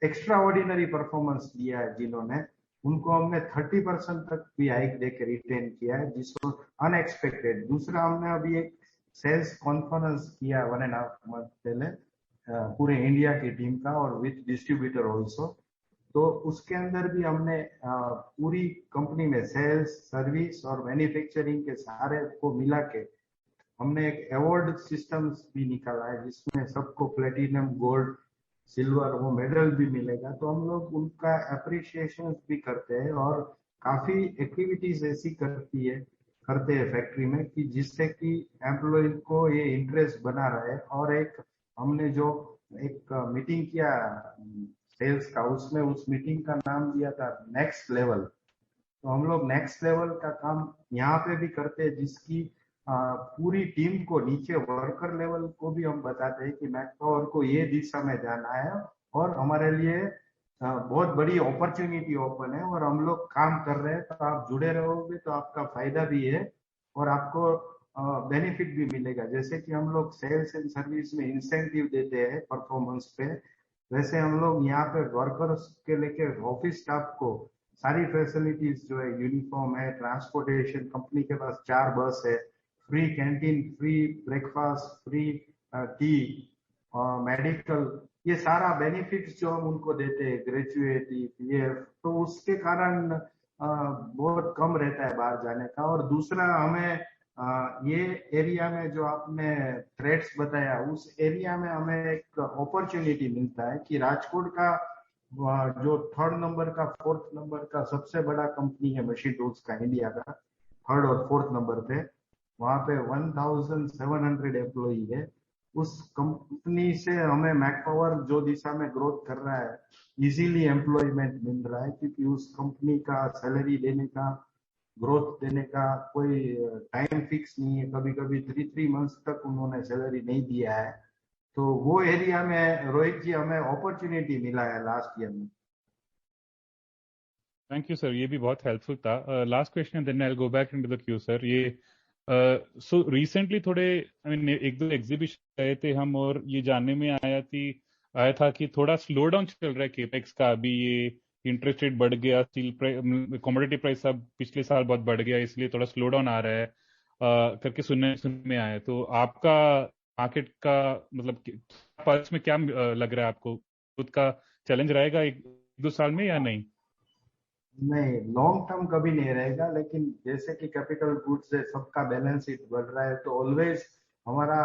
एक्स्ट्रा ऑर्डिनरी परफॉर्मेंस दिया है जिन्होंने, उनको हमने 30% तक भी हाइक देकर रिटेन किया है, जिसको अनएक्सपेक्टेड। दूसरा, हमने अभी एक सेल्स कॉन्फ्रेंस किया 1.5 मंथ पहले पूरे इंडिया की टीम का और विथ डिस्ट्रीब्यूटर ऑल्सो। तो उसके अंदर भी हमने पूरी कंपनी में सेल्स, सर्विस और मैन्युफैक्चरिंग के सारे को मिला के हमने एक अवार्ड सिस्टम्स भी निकाला है, जिसमें सबको प्लेटिनम, गोल्ड, सिल्वर वो मेडल भी मिलेगा। तो हम लोग उनका अप्रिशिएशन भी करते हैं और काफी एक्टिविटीज ऐसी करते हैं फैक्ट्री में कि जिससे कि एम्प्लॉय को ये इंटरेस्ट बना रहे। और एक हमने जो एक मीटिंग किया सेल्स का, उसमें उस मीटिंग का नाम दिया था नेक्स्ट लेवल। तो हम लोग नेक्स्ट लेवल का काम यहाँ पे भी करते हैं, जिसकी पूरी टीम को, नीचे वर्कर लेवल को भी हम बताते हैं कि मैकपावर को ये दिशा में जाना है और हमारे लिए बहुत बड़ी अपॉर्चुनिटी ओपन है और हम लोग काम कर रहे हैं। तो आप जुड़े रहोगे तो आपका फायदा भी है और आपको बेनिफिट भी मिलेगा। जैसे कि हम लोग सेल्स एंड सर्विस में इंसेंटिव देते हैं परफॉर्मेंस पे, वैसे हम लोग यहाँ पे वर्कर्स के लेके ऑफिस स्टाफ को सारी फैसिलिटीज जो है, यूनिफॉर्म है, ट्रांसपोर्टेशन, कंपनी के पास 4 बस है, free canteen, free breakfast, free T, medical, ये सारा बेनिफिट्स जो हम उनको देते हैं, ग्रेजुएटी, पीएफ, तो उसके कारण बहुत कम रहता है बाहर जाने का। और दूसरा, हमें ये एरिया में जो आपने थ्रेट्स बताया, उस एरिया में हमें एक अपॉर्चुनिटी मिलता है कि राजकोट का जो 3rd नंबर का 4th नंबर का सबसे बड़ा कंपनी है मशीन टूल्स का, इंडिया का 3rd और 4th नंबर पे, वहां पे 1700 एम्प्लॉई है। उस कंपनी से हमें मैकपावर जो दिशा में ग्रोथ कर रहा है, इजीली एम्प्लॉयमेंट मिल रहा है, क्योंकि उस कंपनी का सैलरी देने का, ग्रोथ देने का कोई टाइम फिक्स नहीं है। कभी कभी 3 मंथ्स तक उन्होंने सैलरी नहीं दिया है। तो वो एरिया में रोहित जी हमें अपॉर्चुनिटी मिला है लास्ट ईयर में। थैंक यू सर, ये भी बहुत हेल्पफुल था। Last question then I will go back into the queue sir. ये सो रिसेंटली थोड़े आई मीन 1-2 एग्जीबिशन गए थे हम और ये जानने में आया था कि थोड़ा स्लो डाउन चल रहा है केपेक्स का। अभी ये इंटरेस्ट रेट बढ़ गया, स्टील कमोडिटी प्राइस सब पिछले साल बहुत बढ़ गया, इसलिए थोड़ा स्लो डाउन आ रहा है करके सुनने में आया है। तो आपका मार्केट का मतलब पल्स में क्या लग रहा है आपको? खुद का चैलेंज रहेगा 1-2 साल में या नहीं? नहीं, लॉन्ग टर्म कभी नहीं रहेगा, लेकिन जैसे कि कैपिटल गुड्स से सबका बैलेंस शीट बढ़ रहा है, तो ऑलवेज हमारा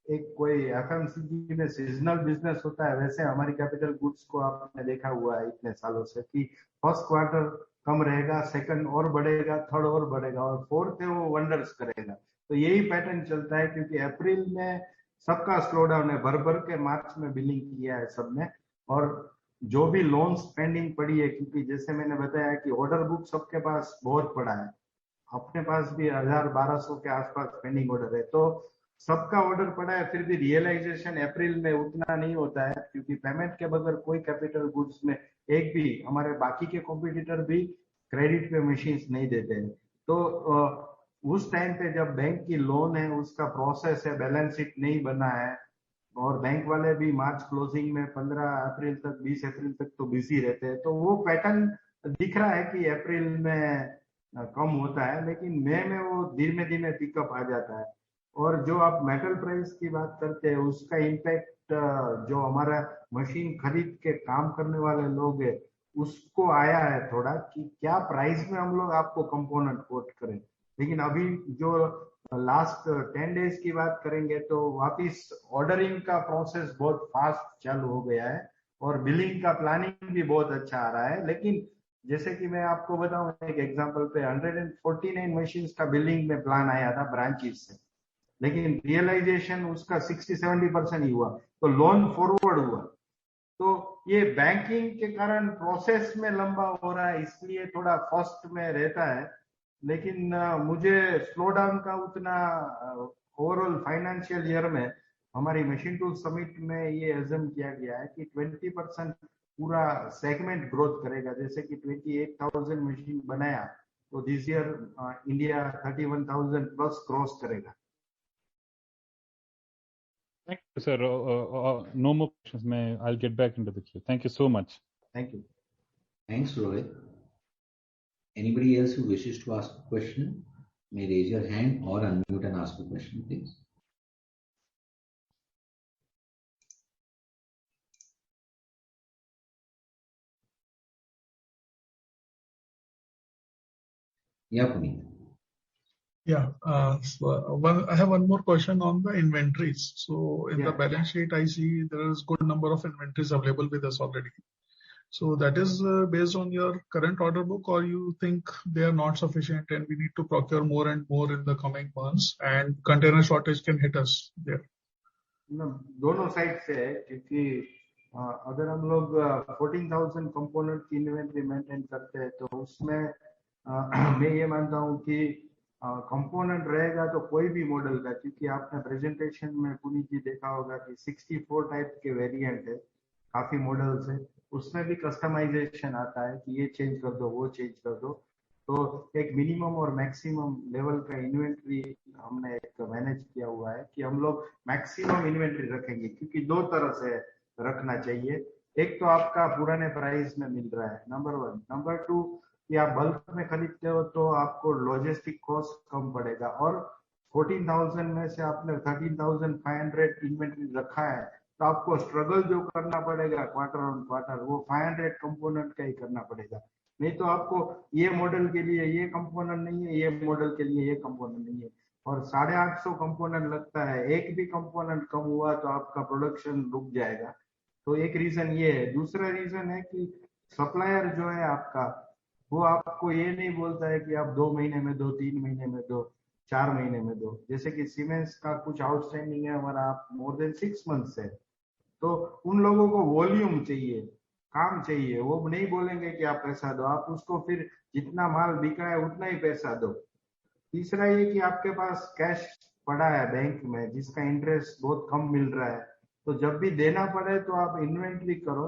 एक कोई एफएमसीजी में सीजनल बिजनेस होता है, वैसे हमारी कैपिटल गुड्स को आपने देखा हुआ है इतने सालों से कि फर्स्ट क्वार्टर कम रहेगा, सेकंड और बढ़ेगा, थर्ड और बढ़ेगा और फोर्थ है वो वंडर्स करेगा। तो यही पैटर्न चलता है, क्योंकि अप्रैल में सबका स्लो डाउन है, भर भर के मार्च में बिलिंग किया है सबने। और जो भी लोन पेंडिंग पड़ी है, क्योंकि जैसे मैंने बताया कि ऑर्डर बुक सबके पास बहुत पड़ा है, अपने पास भी 1000-1200 के आसपास पेंडिंग ऑर्डर है, तो सबका ऑर्डर पड़ा है। फिर भी रियलाइजेशन अप्रैल में उतना नहीं होता है, क्योंकि पेमेंट के बगैर कोई कैपिटल गुड्स में एक भी, हमारे बाकी के कॉम्पिटिटर भी क्रेडिट पे मशीन नहीं देते हैं। तो उस टाइम पे जब बैंक की लोन है, उसका प्रोसेस है, बैलेंस शीट नहीं बना है और बैंक वाले भी मार्च क्लोजिंग में 15 अप्रैल तक, 20 अप्रैल तक तो बिजी रहते हैं, तो वो पैटर्न दिख रहा है कि अप्रैल में कम होता है, लेकिन मई में वो धीमे धीमे पिकअप आ जाता है। और जो आप मेटल प्राइस की बात करते हैं, उसका इम्पैक्ट जो हमारा मशीन खरीद के काम करने वाले लोग हैं उसको आया है थोड़ा, कि क्या प्राइस में हम लोग आपको कंपोनेंट कोट करें। लेकिन अभी जो लास्ट 10 डेज की बात करेंगे तो वापिस ऑर्डरिंग का प्रोसेस बहुत फास्ट चालू हो गया है और बिलिंग का प्लानिंग भी बहुत अच्छा आ रहा है। लेकिन जैसे कि मैं आपको बताऊं एक एग्जांपल पे, 149 मशीन्स का बिलिंग में प्लान आया था ब्रांचेस से, लेकिन रियलाइजेशन उसका 60-70% ही हुआ, तो लोन फॉरवर्ड हुआ। तो ये बैंकिंग के कारण प्रोसेस में लंबा हो रहा है, इसलिए थोड़ा कॉस्ट में रहता है। लेकिन मुझे स्लो डाउन का उतना ओवरऑल फाइनेंशियल ईयर में हमारी मशीन टूल समिट में ये एज्यूम किया गया है कि 20% पूरा सेगमेंट ग्रोथ करेगा। जैसे कि 28,000 मशीन बनाया, तो this year India 31,000 plus cross करेगा। Thank you, sir. No more questions. I'll get back into the queue. Thank you so much. Thank you. Thanks, Rohit. Anybody else who wishes to ask a question may raise your hand or unmute and ask a question, please. Yeah, Puneet. Yeah. I have one more question on the inventories. So in the balance sheet, I see there is good number of inventories available with us already. So that is based on your current order book, or you think they are not sufficient and we need to procure more and more in the coming months, and container shortage can hit us there? दोनों side से है, क्योंकि अगर हम लोग 14,000 component की inventory maintain करते हैं तो उसमें मैं ये मानता हूँ कि कंपोनेंट रहेगा तो कोई भी मॉडल का, क्योंकि आपने प्रेजेंटेशन में पुनीत जी देखा होगा कि 64 टाइप के वेरिएंट है, काफी मॉडल्स है, उसमें भी कस्टमाइजेशन आता है कि ये चेंज कर दो, वो चेंज कर दो। तो एक मिनिमम और मैक्सिमम लेवल का इन्वेंट्री हमने एक मैनेज किया हुआ है कि हम लोग मैक्सिमम इन्वेंट्री रखेंगे, क्योंकि दो तरह से रखना चाहिए। एक तो आपका पुराने प्राइस में मिल रहा है, नंबर 1। नंबर 2 कि आप बल्क में खरीदते हो तो आपको लॉजिस्टिक कॉस्ट कम पड़ेगा, और 14,000 में से आपने 13,500 इन्वेंट्री रखा है तो आपको स्ट्रगल जो करना पड़ेगा क्वार्टर ऑन क्वार्टर, वो 500 कंपोनेंट का ही करना पड़ेगा। नहीं तो आपको ये मॉडल के लिए ये कंपोनेंट नहीं है, ये मॉडल के लिए ये कंपोनेंट नहीं है, और 850 कंपोनेंट लगता है, एक भी कंपोनेंट कम हुआ तो आपका प्रोडक्शन रुक जाएगा। तो एक रीजन ये है। दूसरा रीजन है कि सप्लायर जो है आपका, वो आपको ये नहीं बोलता है कि आप 2 महीने में दो, 3 महीने में दो, 4 महीने में दो। जैसे कि सीमेंस का कुछ आउटस्टैंडिंग है हमारा, आप मोर देन 6 मंथ्स है, तो उन लोगों को वॉल्यूम चाहिए, काम चाहिए। वो नहीं बोलेंगे कि आप पैसा दो, आप उसको फिर जितना माल बिका है उतना ही पैसा दो। तीसरा ये कि आपके पास कैश पड़ा है बैंक में जिसका इंटरेस्ट बहुत कम मिल रहा है, तो जब भी देना पड़े तो आप इन्वेंट्री करो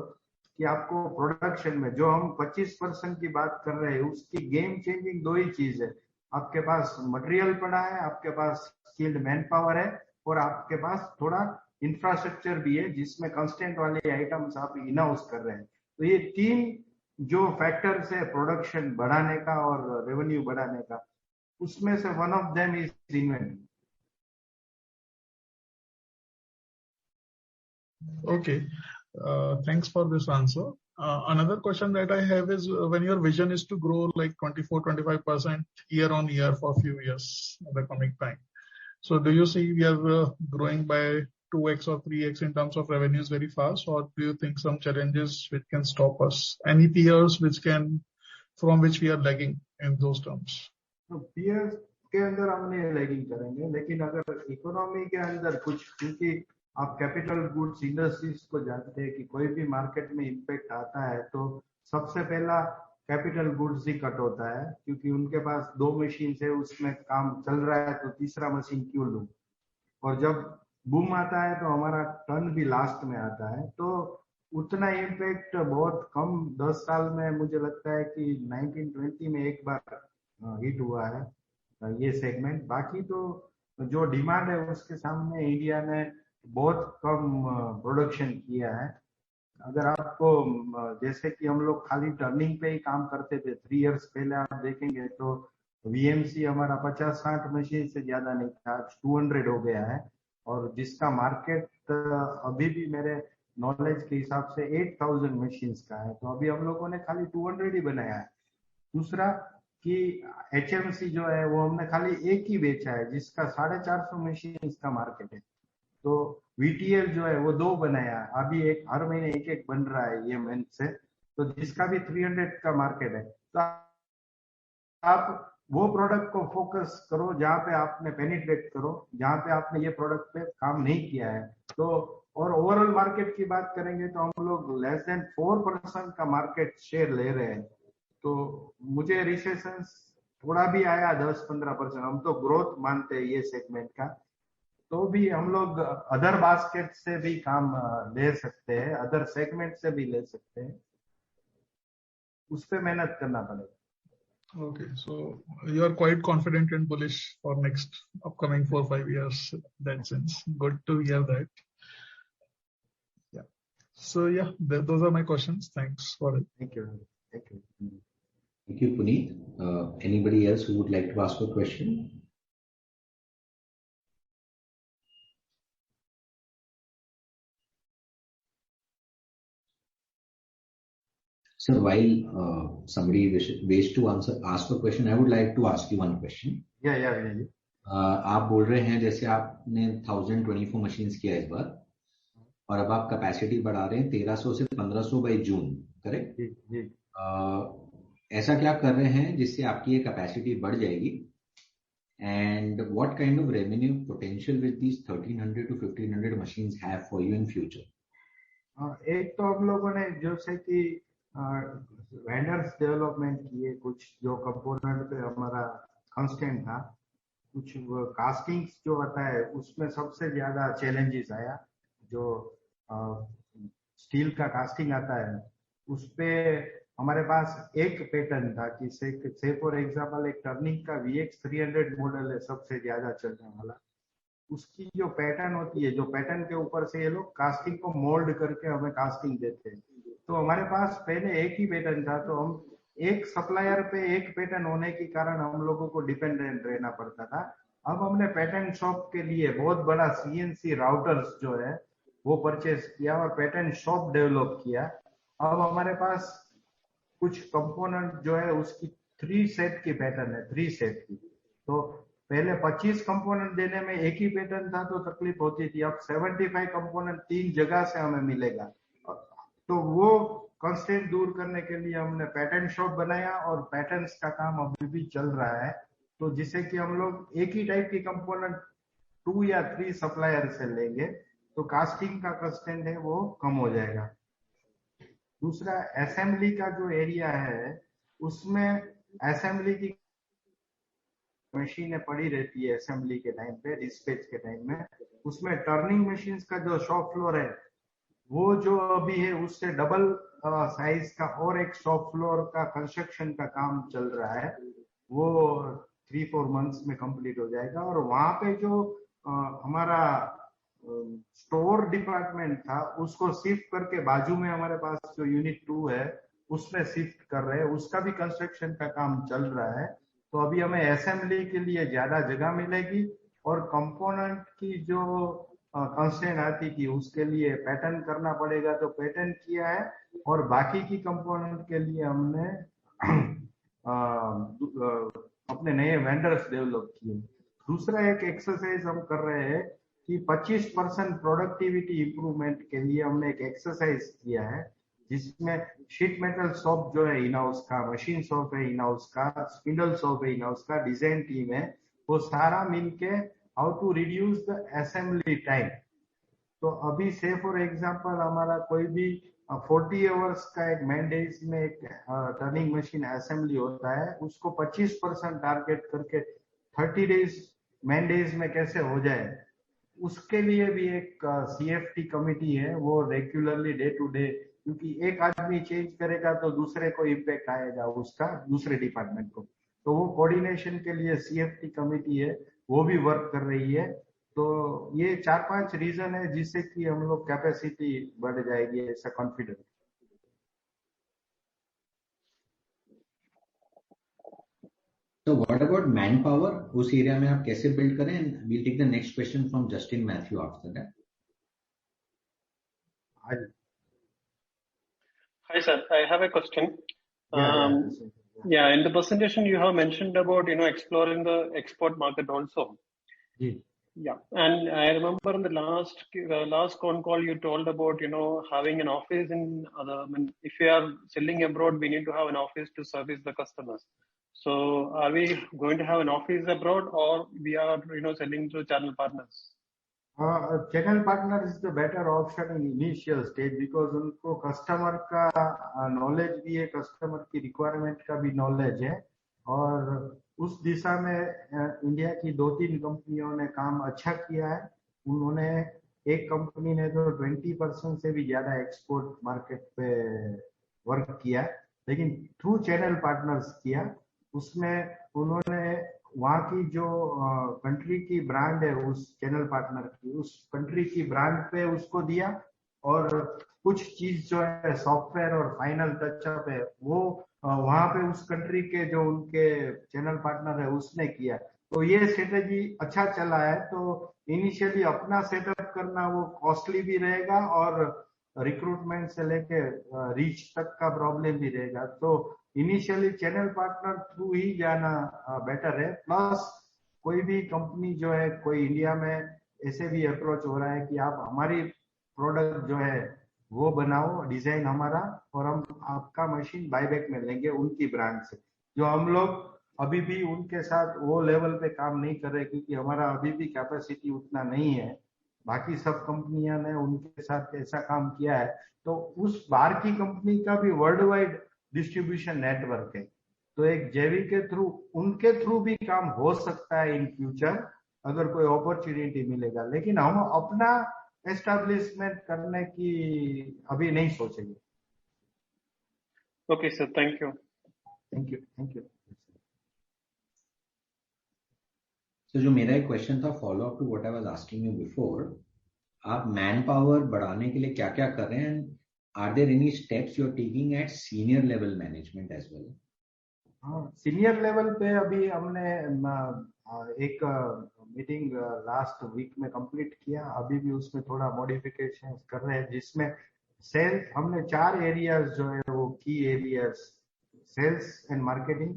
कि आपको प्रोडक्शन में जो हम 25% की बात कर रहे हैं उसकी गेम चेंजिंग दो ही चीज है। आपके पास मटेरियल पड़ा है, आपके पास स्किल्ड मैन पावर है, और आपके पास थोड़ा इंफ्रास्ट्रक्चर भी है जिसमें कंस्टेंट वाले आइटम्स आप इन हाउस कर रहे हैं। तो ये 3 जो फैक्टर्स है प्रोडक्शन बढ़ाने का और रेवेन्यू बढ़ाने का, उसमें से one of them is inventory. Okay. Thanks for this answer. Another question that I have is when your vision is to grow like 24-25% year on year for a few years in the coming time. So do you see we are growing by 2x or 3x in terms of revenues very fast, or do you think some challenges which can stop us? Any peers from which we are lagging in those terms? तो peers के अंदर हम नहीं lagging करेंगे, लेकिन अगर economy के अंदर कुछ, क्योंकि आप कैपिटल गुड्स इंडस्ट्रीज को जानते हैं कि कोई भी मार्केट में इम्पैक्ट आता है तो सबसे पहला कैपिटल गुड्स ही कट होता है, क्योंकि उनके पास 2 मशीन है, उसमें काम चल रहा है तो तीसरा मशीन क्यों लूं। और जब बूम आता है तो हमारा टर्न भी लास्ट में आता है, तो उतना इम्पैक्ट बहुत कम 10 साल में मुझे लगता है कि 1920 में एक बार हिट हुआ है ये सेगमेंट। बाकी तो जो डिमांड है उसके सामने इंडिया ने बहुत कम प्रोडक्शन किया है। अगर आपको जैसे कि हम लोग खाली टर्निंग पे ही काम करते थे 3 इयर्स पहले, आप देखेंगे तो वीएमसी हमारा 50-60 मशीन से ज्यादा नहीं था, 200 हो गया है, और जिसका मार्केट अभी भी मेरे नॉलेज के हिसाब से 8,000 मशीन का है, तो अभी हम लोगों ने खाली 200 ही बनाया है। दूसरा कि एचएमसी जो है वो हमने खाली एक ही बेचा है जिसका 450 मशीन का मार्केट है। तो वीटीएल जो है वो 2 बनाया, अभी एक हर महीने एक बन रहा है ये मंथ से, तो जिसका भी 300 का मार्केट है। तो आप वो प्रोडक्ट को फोकस करो जहां पे आपने पेनिट्रेट करो, जहां पे आपने ये प्रोडक्ट पे काम नहीं किया है। तो और ओवरऑल मार्केट की बात करेंगे तो हम लोग लेस देन 4% का मार्केट शेयर ले रहे हैं। तो मुझे रिसेशन थोड़ा भी आया 10-15%, हम तो ग्रोथ मानते हैं ये सेगमेंट का, तो भी हम लोग अदर बास्केट से भी काम ले सकते हैं, अदर सेगमेंट से भी ले सकते हैं, उस पे मेहनत करना पड़ेगा। Okay, so you are quite confident and bullish for next upcoming 4-5 years. That sense, good to hear that. Yeah. So yeah, those are my questions. Thanks for it. Thank you. Thank you. Thank you, Puneet. Anybody else who would like to ask a question? Sir, while somebody wishes to ask a question, I would like to ask you one question. Yeah, Vinay ji. आप बोल रहे हैं जैसे आपने 1024 machines किया इस बार और अब आप कैपेसिटी बढ़ा रहे हैं 1300 से 1500 बाय जून, करेक्ट? जी जी। ऐसा क्या कर रहे हैं जिससे आपकी ये कैपेसिटी बढ़ जाएगी? And what kind of revenue potential will these 1300 to 1500 machines have for you in future? एक तो हम लोगों ने जो से कि वेंडर्स डेवलपमेंट किए, कुछ जो कंपोनेंट पे हमारा कंस्टेंट था, कुछ कास्टिंग्स जो आता है उसमें सबसे ज्यादा चैलेंजेस आया। जो स्टील का कास्टिंग आता है उस पे हमारे पास एक पैटर्न था कि से फॉर एग्जांपल एक टर्निंग का VX 300 मॉडल है सबसे ज्यादा चलने वाला। उसकी जो पैटर्न होती है, जो पैटर्न के ऊपर से ये लोग कास्टिंग को मोल्ड करके हमें कास्टिंग देते हैं। तो हमारे पास पहले एक ही पैटर्न था, तो हम एक सप्लायर पे एक पैटर्न होने के कारण हम लोगों को डिपेंडेंट रहना पड़ता था। अब हमने पैटर्न शॉप के लिए बहुत बड़ा CNC राउटर्स जो है वो परचेज किया और पैटर्न शॉप डेवलप किया। अब हमारे पास कुछ कंपोनेंट जो है उसकी 3 सेट की पैटर्न है, 3 सेट की। तो पहले 25 कंपोनेंट देने में एक ही पैटर्न था तो तकलीफ होती थी, अब 75 कंपोनेंट 3 जगह से हमें मिलेगा। तो वो कंस्ट्रेंट दूर करने के लिए हमने पैटर्न शॉप बनाया और पैटर्न्स का काम अभी भी चल रहा है, तो जिससे कि हम लोग एक ही टाइप की कंपोनेंट 2 या 3 सप्लायर से लेंगे तो कास्टिंग का कंस्ट्रेंट है वो कम हो जाएगा। दूसरा, असेंबली का जो एरिया है उसमें असेंबली की मशीनें पड़ी रहती है असेंबली के टाइम पे, डिस्पैच के टाइम में। उसमें टर्निंग मशीन्स का जो शॉप फ्लोर है वो जो अभी है उससे डबल साइज का और एक शॉप फ्लोर का कंस्ट्रक्शन का काम चल रहा है, वो 3-4 मंथ्स में कंप्लीट हो जाएगा। और वहां पे जो हमारा स्टोर डिपार्टमेंट था उसको शिफ्ट करके बाजू में हमारे पास जो यूनिट 2 है उसमें शिफ्ट कर रहे हैं, उसका भी कंस्ट्रक्शन का काम चल रहा है। तो अभी हमें असेंबली के लिए ज्यादा जगह मिलेगी और कंपोनेंट की जो कंस्ट्रेंट आती थी उसके लिए पैटर्न करना पड़ेगा, तो पैटर्न किया है। और बाकी की कंपोनेंट के लिए हमने अपने नए वेंडर्स डेवलप किए। दूसरा एक एक्सरसाइज हम कर रहे हैं कि 25% प्रोडक्टिविटी इंप्रूवमेंट के लिए हमने एक एक्सरसाइज किया है जिसमें शीट मेटल शॉप जो है इन हाउस का, मशीन शॉप है इन हाउस का, स्पिंडल शॉप है इन हाउस का, डिजाइन टीम है, वो सारा मिलके how to reduce the assembly time. तो अभी से फॉर एग्जांपल हमारा कोई भी 40 आवर्स का एक मैन डेज में एक टर्निंग मशीन असेंबली होता है, उसको 25% टारगेट करके 30 डेज मैन डेज में कैसे हो जाए, उसके लिए भी एक CFT कमिटी है, वो रेगुलरली डे टू डे, क्योंकि एक आदमी चेंज करेगा तो दूसरे को इम्पैक्ट आएगा उसका, दूसरे डिपार्टमेंट को। तो वो कोऑर्डिनेशन के लिए CFT कमिटी है, वो भी वर्क कर रही है। तो ये 4-5 रीजन है जिससे कि हम लोग कैपेसिटी बढ़ जाएगी, ऐसा confidence. So what about manpower? उस एरिया में आप कैसे बिल्ड करें? And we'll take the next question from Justin Matthew after that. Hi sir, I have a question. In the presentation you have mentioned about exploring the export market also. Yeah, and I remember in the last con call you told about having an office in if we are selling abroad we need to have an office to service the customers. So are we going to have an office abroad or we are selling to channel partners? Channel partner is the better option in initial stage because उनको customer का knowledge भी है, customer की requirement का भी knowledge है, और उस दिशा में इंडिया की 2-3 कंपनियों ने काम अच्छा किया है। उन्होंने एक कंपनी ने तो 20% से भी ज्यादा एक्सपोर्ट मार्केट पे वर्क किया, लेकिन थ्रू चैनल पार्टनर्स किया। उसमें उन्होंने वहाँ की जो कंट्री की ब्रांड है उस चैनल पार्टनर की, उस कंट्री की ब्रांड पे उसको दिया, और कुछ चीज जो है सॉफ्टवेयर और फाइनल टचअप है वो वहाँ पे उस कंट्री के जो उनके चैनल पार्टनर है उसने किया। तो ये स्ट्रेटेजी अच्छा चला है। तो इनिशियली अपना सेटअप करना वो कॉस्टली भी रहेगा और रिक्रूटमेंट से लेके रीच तक का प्रॉब्लम भी रहेगा। तो इनिशियली चैनल पार्टनर थ्रू ही जाना बेटर है। प्लस कोई भी कंपनी जो है, कोई इंडिया में ऐसे भी अप्रोच हो रहा है कि आप हमारी प्रोडक्ट जो है वो बनाओ, डिजाइन हमारा, और हम आपका मशीन बायबैक में लेंगे उनकी ब्रांड से। जो हम लोग अभी भी उनके साथ वो लेवल पे काम नहीं कर रहे, क्योंकि हमारा अभी भी कैपेसिटी उतना नहीं है। बाकी सब कंपनियां ने उनके साथ ऐसा काम किया है। तो उस बाहर की कंपनी का भी वर्ल्ड वाइड डिस्ट्रीब्यूशन नेटवर्क है। तो एक जेवी के थ्रू, उनके थ्रू भी काम हो सकता है इन फ्यूचर, अगर कोई अपॉर्चुनिटी मिलेगा। लेकिन हम अपना एस्टैब्लिशमेंट करने की अभी नहीं सोचेंगे। Okay sir, thank you. Thank you, thank you. तो जो मेरा एक क्वेश्चन था, follow up to what I was asking you before, आप मैन पावर बढ़ाने के लिए क्या क्या कर रहे हैं? Are there any steps you are taking at senior level management as well? हाँ, सीनियर लेवल पे अभी हमने एक मीटिंग लास्ट वीक में कंप्लीट किया। अभी भी उसमें थोड़ा मॉडिफिकेशन कर रहे हैं, जिसमें सेल्स, हमने 4 एरियाज जो है वो की areas, sales and marketing,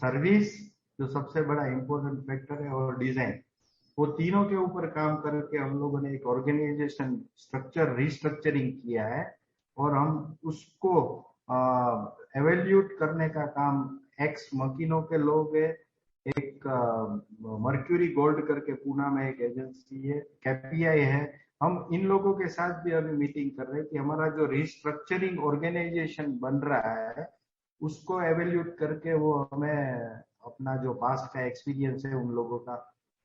service जो सबसे बड़ा इंपॉर्टेंट फैक्टर है, और डिजाइन, वो तीनों के ऊपर काम करके हम लोगों ने एक ऑर्गेनाइजेशन स्ट्रक्चर रिस्ट्रक्चरिंग किया है। और हम उसको एवेल्यूट करने का काम एक्स मकीनों के लोग है। एक मर्क्यूरी गोल्ड करके पूना में एक एजेंसी है, कैपीआई है। हम इन लोगों के साथ भी अभी मीटिंग कर रहे हैं कि हमारा जो रिस्ट्रक्चरिंग ऑर्गेनाइजेशन बन रहा है उसको एवेल्यूट करके वो हमें अपना जो पास्ट का एक्सपीरियंस है उन लोगों का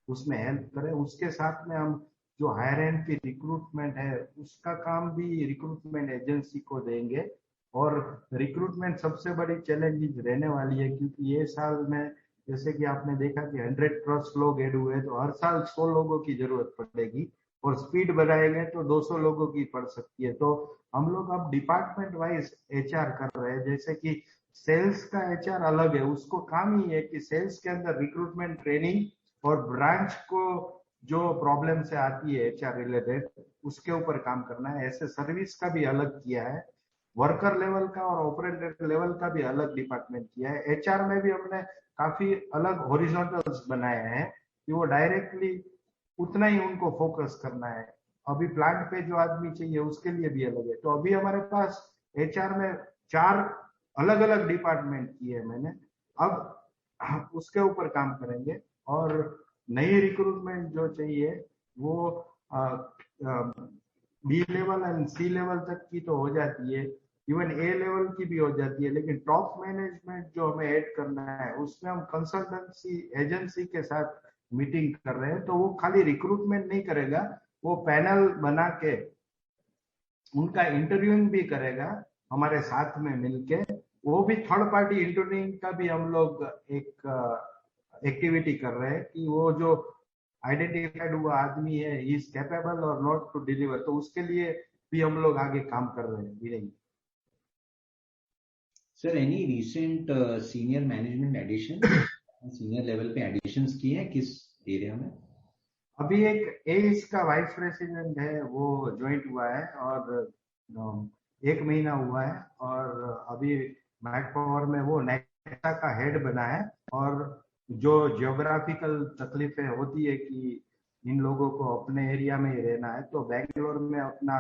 उसमें हेल्प करें। उसके साथ में हम जो हायर एंड की रिक्रूटमेंट है उसका काम भी रिक्रूटमेंट एजेंसी को देंगे। और रिक्रूटमेंट सबसे बड़ी चैलेंज रहने वाली है, क्योंकि ये साल में जैसे कि आपने देखा कि 100+ लोग ऐड हुए, तो हर साल 100 लोगों की जरूरत पड़ेगी, और स्पीड बढ़ाएंगे तो 200 लोगों की पड़ सकती है। तो हम लोग अब डिपार्टमेंट वाइज एचआर कर रहे हैं। जैसे कि सेल्स का एचआर अलग है, उसको काम ही है कि सेल्स के अंदर रिक्रूटमेंट, ट्रेनिंग और ब्रांच को जो प्रॉब्लम से आती है एचआर रिलेटेड उसके ऊपर काम करना है। ऐसे सर्विस का भी अलग किया है, वर्कर लेवल का और ऑपरेटर लेवल का भी अलग डिपार्टमेंट किया है। एचआर में भी हमने काफी अलग हॉरिजॉन्टल्स बनाए हैं कि वो डायरेक्टली उतना ही उनको फोकस करना है। अभी प्लांट पे जो आदमी चाहिए उसके लिए भी अलग है। तो अभी हमारे पास एचआर में 4 अलग अलग डिपार्टमेंट किए मैंने। अब उसके ऊपर काम करेंगे, और नई रिक्रूटमेंट जो चाहिए वो B level and C level तक की तो हो जाती है, इवन ए लेवल की भी हो जाती है। लेकिन टॉप मैनेजमेंट जो हमें ऐड करना है उसमें हम कंसल्टेंसी एजेंसी के साथ मीटिंग कर रहे हैं। तो वो खाली रिक्रूटमेंट नहीं करेगा, वो पैनल बना के उनका इंटरव्यूइंग भी करेगा हमारे साथ में मिलके। वो भी थर्ड पार्टी इंटरव्यूइंग का भी हम लोग एक एक्टिविटी कर रहे हैं कि वो जो आइडेंटिफाइड हुआ आदमी है ही इज कैपेबल और नॉट टू डिलीवर। तो उसके लिए भी हम लोग आगे काम कर रहे हैं। भी नहीं sir, any recent senior management addition, senior level पे एडिशंस किए हैं किस एरिया में? अभी एक एस का वाइस प्रेसिडेंट है वो ज्वाइंट हुआ है, और 1 महीना हुआ है। और अभी मैक पावर में वो नेक्सा का हेड बना है। और जो जियोग्राफिकल तकलीफें होती है कि इन लोगों को अपने एरिया में ही रहना है, तो बैंगलोर में अपना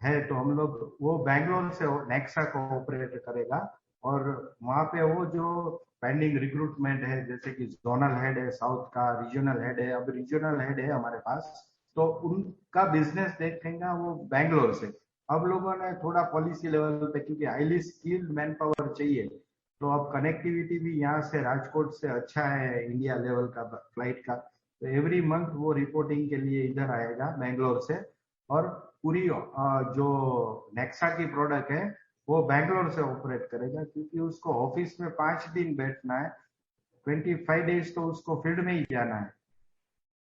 है, तो हम लोग वो बैंगलोर से नेक्सा को ऑपरेट करेगा। और वहाँ पे वो जो पेंडिंग रिक्रूटमेंट है, जैसे कि जोनल हेड है साउथ का, रीजनल हेड है, अब रीजनल हेड है हमारे पास, तो उनका बिजनेस देखेगा वो बैंगलोर से। अब लोगों ने थोड़ा पॉलिसी लेवल पे, क्योंकि हाईली स्किल्ड मैन पावर चाहिए, तो अब कनेक्टिविटी भी यहाँ से राजकोट से अच्छा है इंडिया लेवल का फ्लाइट का। तो एवरी मंथ वो रिपोर्टिंग के लिए इधर आएगा बैंगलोर से। और पूरी जो नेक्सा की प्रोडक्ट है वो बैंगलोर से ऑपरेट करेगा, क्योंकि उसको ऑफिस में 5 दिन बैठना है। 25 डेज तो उसको फील्ड में ही जाना है,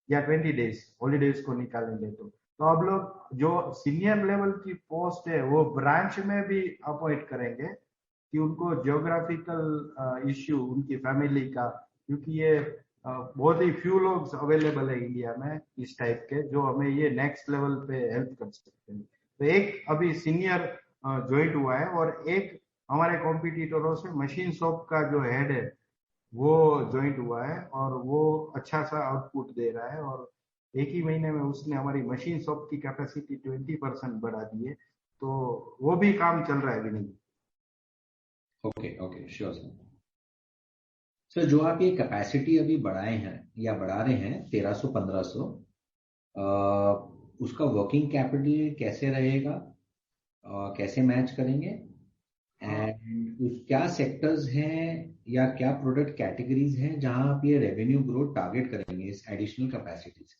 या 20 डेज हॉलीडेज को निकालेंगे तो अब लोग जो सीनियर लेवल की पोस्ट है वो ब्रांच में भी अपॉइंट करेंगे कि उनको जियोग्राफिकल इश्यू उनकी फैमिली का, क्योंकि ये बहुत ही फ्यू लोग अवेलेबल है इंडिया में इस टाइप के जो हमें ये नेक्स्ट लेवल पे हेल्प कर सकते हैं। तो एक अभी सीनियर ज्वाइंट हुआ है और एक हमारे कॉम्पिटिटरों से मशीन शॉप का जो हेड है वो ज्वाइंट हुआ है और वो अच्छा सा आउटपुट दे रहा है और एक ही महीने में उसने हमारी मशीन शॉप की कैपेसिटी 20% बढ़ा दी है। तो वो भी काम चल रहा है Vinay ji. Okay sure sir. जो आप ये कैपेसिटी अभी बढ़ाए हैं या बढ़ा रहे हैं 1300-1500, उसका वर्किंग कैपिटल कैसे रहेगा, कैसे मैच करेंगे, एंड क्या सेक्टर्स हैं या क्या प्रोडक्ट कैटेगरीज हैं जहां आप ये रेवेन्यू ग्रोथ टारगेट करेंगे इस एडिशनल कैपेसिटी से?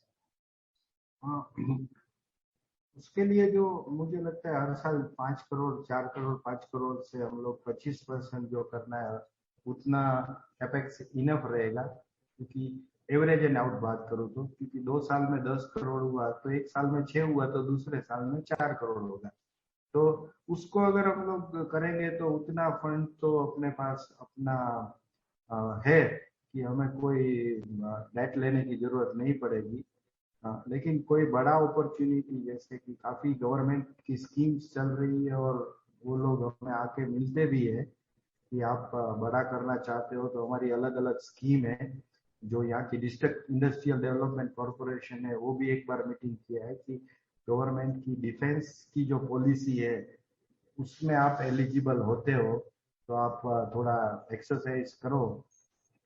उसके लिए जो मुझे लगता है हर साल 5 करोड़ 4 करोड़ 5 करोड़ से हम लोग 25% जो करना है उतना कैपेक्स इनफ रहेगा, क्योंकि एवरेज एंड आउट बात करूँ तो, क्योंकि 2 साल में 10 करोड़ हुआ तो एक साल में 6 हुआ तो दूसरे साल में 4 करोड़ होगा। तो उसको अगर हम लोग करेंगे तो उतना फंड तो अपने पास अपना है कि हमें कोई डेट लेने की जरूरत नहीं पड़ेगी। लेकिन कोई बड़ा अपॉर्चुनिटी जैसे कि काफी गवर्नमेंट की स्कीम्स चल रही है और वो लोग हमें आके मिलते भी है कि आप बड़ा करना चाहते हो तो हमारी अलग अलग स्कीम है। जो यहाँ की डिस्ट्रिक्ट इंडस्ट्रियल डेवलपमेंट कॉर्पोरेशन है वो भी एक बार मीटिंग किया है कि गवर्नमेंट की डिफेंस की जो पॉलिसी है उसमें आप एलिजिबल होते हो तो आप थोड़ा एक्सरसाइज करो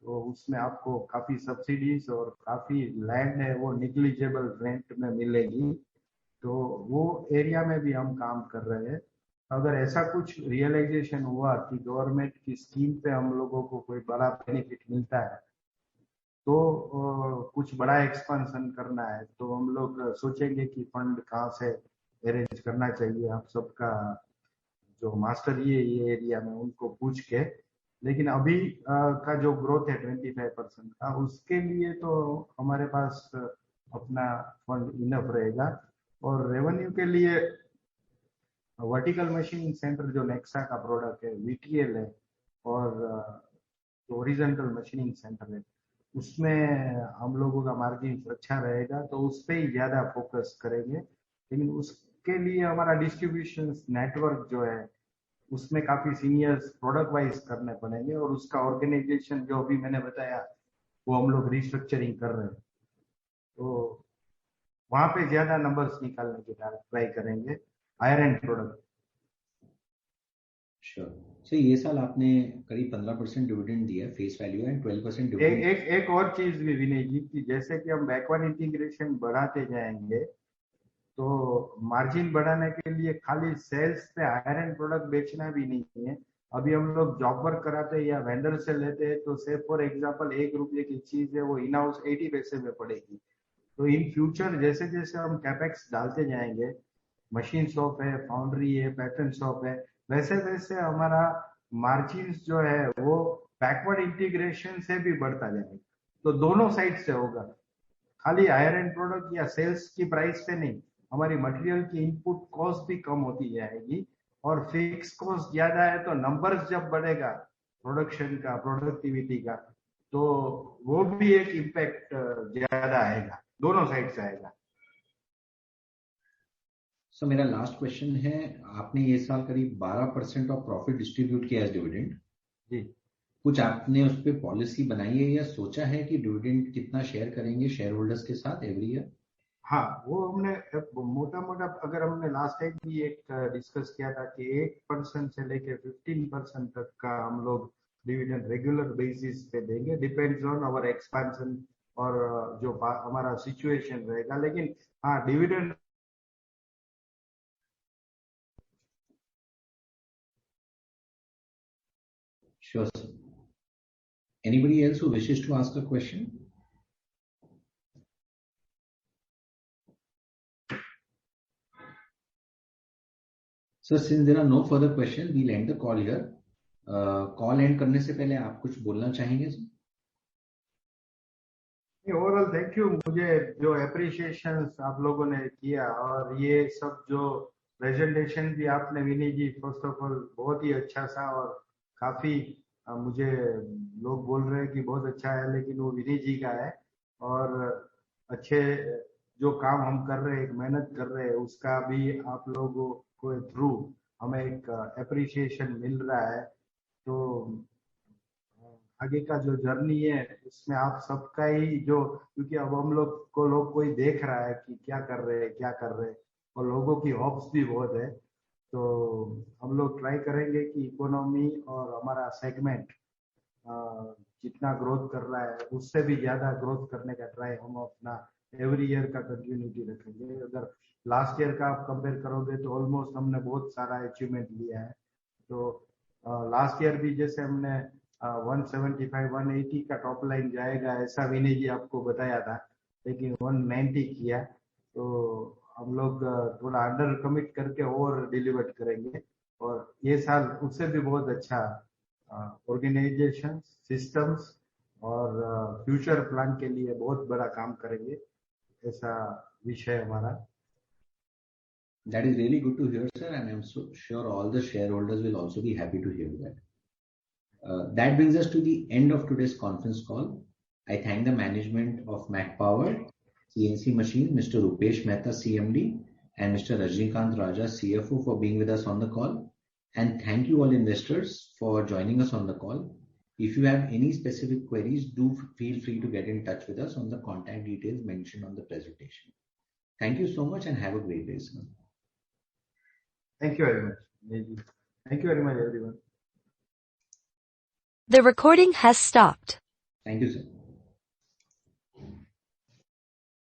तो उसमें आपको काफी सब्सिडीज और काफी लैंड है वो निग्लिजिबल रेंट में मिलेगी। तो वो एरिया में भी हम काम कर रहे हैं। अगर ऐसा कुछ रियलाइजेशन हुआ कि गवर्नमेंट की स्कीम पे हम लोगों को कोई बड़ा बेनिफिट मिलता है तो कुछ बड़ा एक्सपेंशन करना है तो हम लोग सोचेंगे कि फंड कहाँ से अरेंज करना चाहिए। आप सबका जो मास्टर ये एरिया में उनको पूछ के, लेकिन अभी का जो ग्रोथ है 25% का उसके लिए तो हमारे पास अपना फंड इनफ रहेगा। और रेवेन्यू के लिए वर्टिकल मशीनिंग सेंटर जो नेक्सा का प्रोडक्ट है VTL है और जो हॉरिजॉन्टल मशीनिंग सेंटर है उसमें हम लोगों का मार्जिन अच्छा रहेगा तो उस पर ही ज्यादा फोकस करेंगे। लेकिन उसके लिए हमारा डिस्ट्रीब्यूशन नेटवर्क जो है उसमें काफी सीनियर्स प्रोडक्ट वाइज करने पड़ेंगे और उसका ऑर्गेनाइजेशन जो अभी मैंने बताया वो हम लोग रिस्ट्रक्चरिंग कर रहे हैं। तो वहां पे ज्यादा नंबर्स निकालने की ट्राई करेंगे higher end product. Sure sir. ये साल आपने करीब 15% डिविडेंड दिया फेस वैल्यू एंड 12% डिविडेंड। एक और चीज भी विनय जी की जैसे कि हम बैकवर्ड इंटीग्रेशन बढ़ाते जाएंगे तो मार्जिन बढ़ाने के लिए खाली सेल्स पे हायर एंड प्रोडक्ट बेचना भी नहीं है। अभी हम लोग जॉब वर्क कराते हैं या वेंडर से लेते हैं तो से फॉर एग्जांपल 1 रुपये की चीज है वो इन हाउस 80 पैसे में पड़ेगी। तो इन फ्यूचर जैसे जैसे हम कैपेक्स डालते जाएंगे, मशीन शॉप है, फाउंड्री है, पैटर्न शॉप है, वैसे वैसे हमारा मार्जिन जो है वो बैकवर्ड इंटीग्रेशन से भी बढ़ता जाएगा। तो दोनों साइड से होगा, खाली हायर एंड प्रोडक्ट या सेल्स की प्राइस पे नहीं, हमारी मटेरियल की इनपुट कॉस्ट भी कम होती जाएगी और फिक्स कॉस्ट ज्यादा है तो नंबर्स जब बढ़ेगा प्रोडक्शन का प्रोडक्टिविटी का तो वो भी एक इम्पैक्ट ज्यादा आएगा, दोनों साइड से आएगा। सो मेरा लास्ट क्वेश्चन है, आपने ये साल करीब 12% ऑफ प्रॉफिट डिस्ट्रीब्यूट किया है डिविडेंड जी। कुछ आपने उस पर पॉलिसी बनाई है या सोचा है कि डिविडेंड कितना शेयर करेंगे शेयर होल्डर्स के साथ एवरी ईयर? हाँ, वो हमने मोटा मोटा अगर हमने लास्ट टाइम भी एक डिस्कस किया था कि 8% से लेके 15% तक का हम लोग डिविडेंड रेगुलर बेसिस पे देंगे, डिपेंड्स ऑन आवर एक्सपेंशन और जो हमारा सिचुएशन रहेगा। लेकिन हाँ, dividend Sure, sir. Anybody else who wishes to ask a question? So since there are no further questions, we'll end the call here. Call end करने से पहले आप कुछ बोलना चाहेंगे सर? Overall thank you. मुझे जो अप्रिसिएशन आप लोगों ने किया और ये सब जो प्रेजेंटेशन भी आपने विनय जी, फर्स्ट ऑफ ऑल बहुत ही अच्छा था और काफी मुझे लोग बोल रहे हैं कि बहुत अच्छा है, लेकिन वो विनय जी का है। और अच्छे जो काम हम कर रहे हैं, एक मेहनत कर रहे हैं, उसका भी आप लोगों को थ्रू हमें एक अप्रिसिएशन मिल रहा है। तो आगे का जो जर्नी है उसमें आप सबका ही जो, क्योंकि अब हम लोग को लोग कोई देख रहा है कि क्या कर रहे हैं क्या कर रहे हैं, और लोगों की होप्स भी बहुत है। तो हम लोग ट्राई करेंगे कि इकोनॉमी और हमारा सेगमेंट जितना ग्रोथ कर रहा है उससे भी ज्यादा ग्रोथ करने का ट्राई हम अपना एवरी ईयर का कंटिन्यूटी रखेंगे। अगर लास्ट ईयर का आप कंपेयर करोगे तो ऑलमोस्ट हमने बहुत सारा अचीवमेंट लिया है। तो लास्ट ईयर भी जैसे हमने 175 180 का टॉप लाइन जाएगा ऐसा विनय जी आपको बताया था, लेकिन 190 किया। तो हम लोग थोड़ा अंडर कमिट करके ओवर डिलीवर करेंगे, और ये साल उससे भी बहुत अच्छा ऑर्गेनाइजेशन सिस्टम्स और फ्यूचर प्लान के लिए बहुत बड़ा काम करेंगे, ऐसा विषय हमारा। That is really good to hear, sir, and I'm so sure all the shareholders will also be happy to hear that. That brings us to the end of today's conference call. I thank the management of Mac Power, CNC Machine, Mr. Rupesh Mehta, CMD, and Mr. Rajnikant Raja, CFO, for being with us on the call. And thank you all investors for joining us on the call. If you have any specific queries, do feel free to get in touch with us on the contact details mentioned on the presentation. Thank you so much and have a great day, sir. Thank you very much. Thank you very much, everyone. The recording has stopped. Thank you, sir.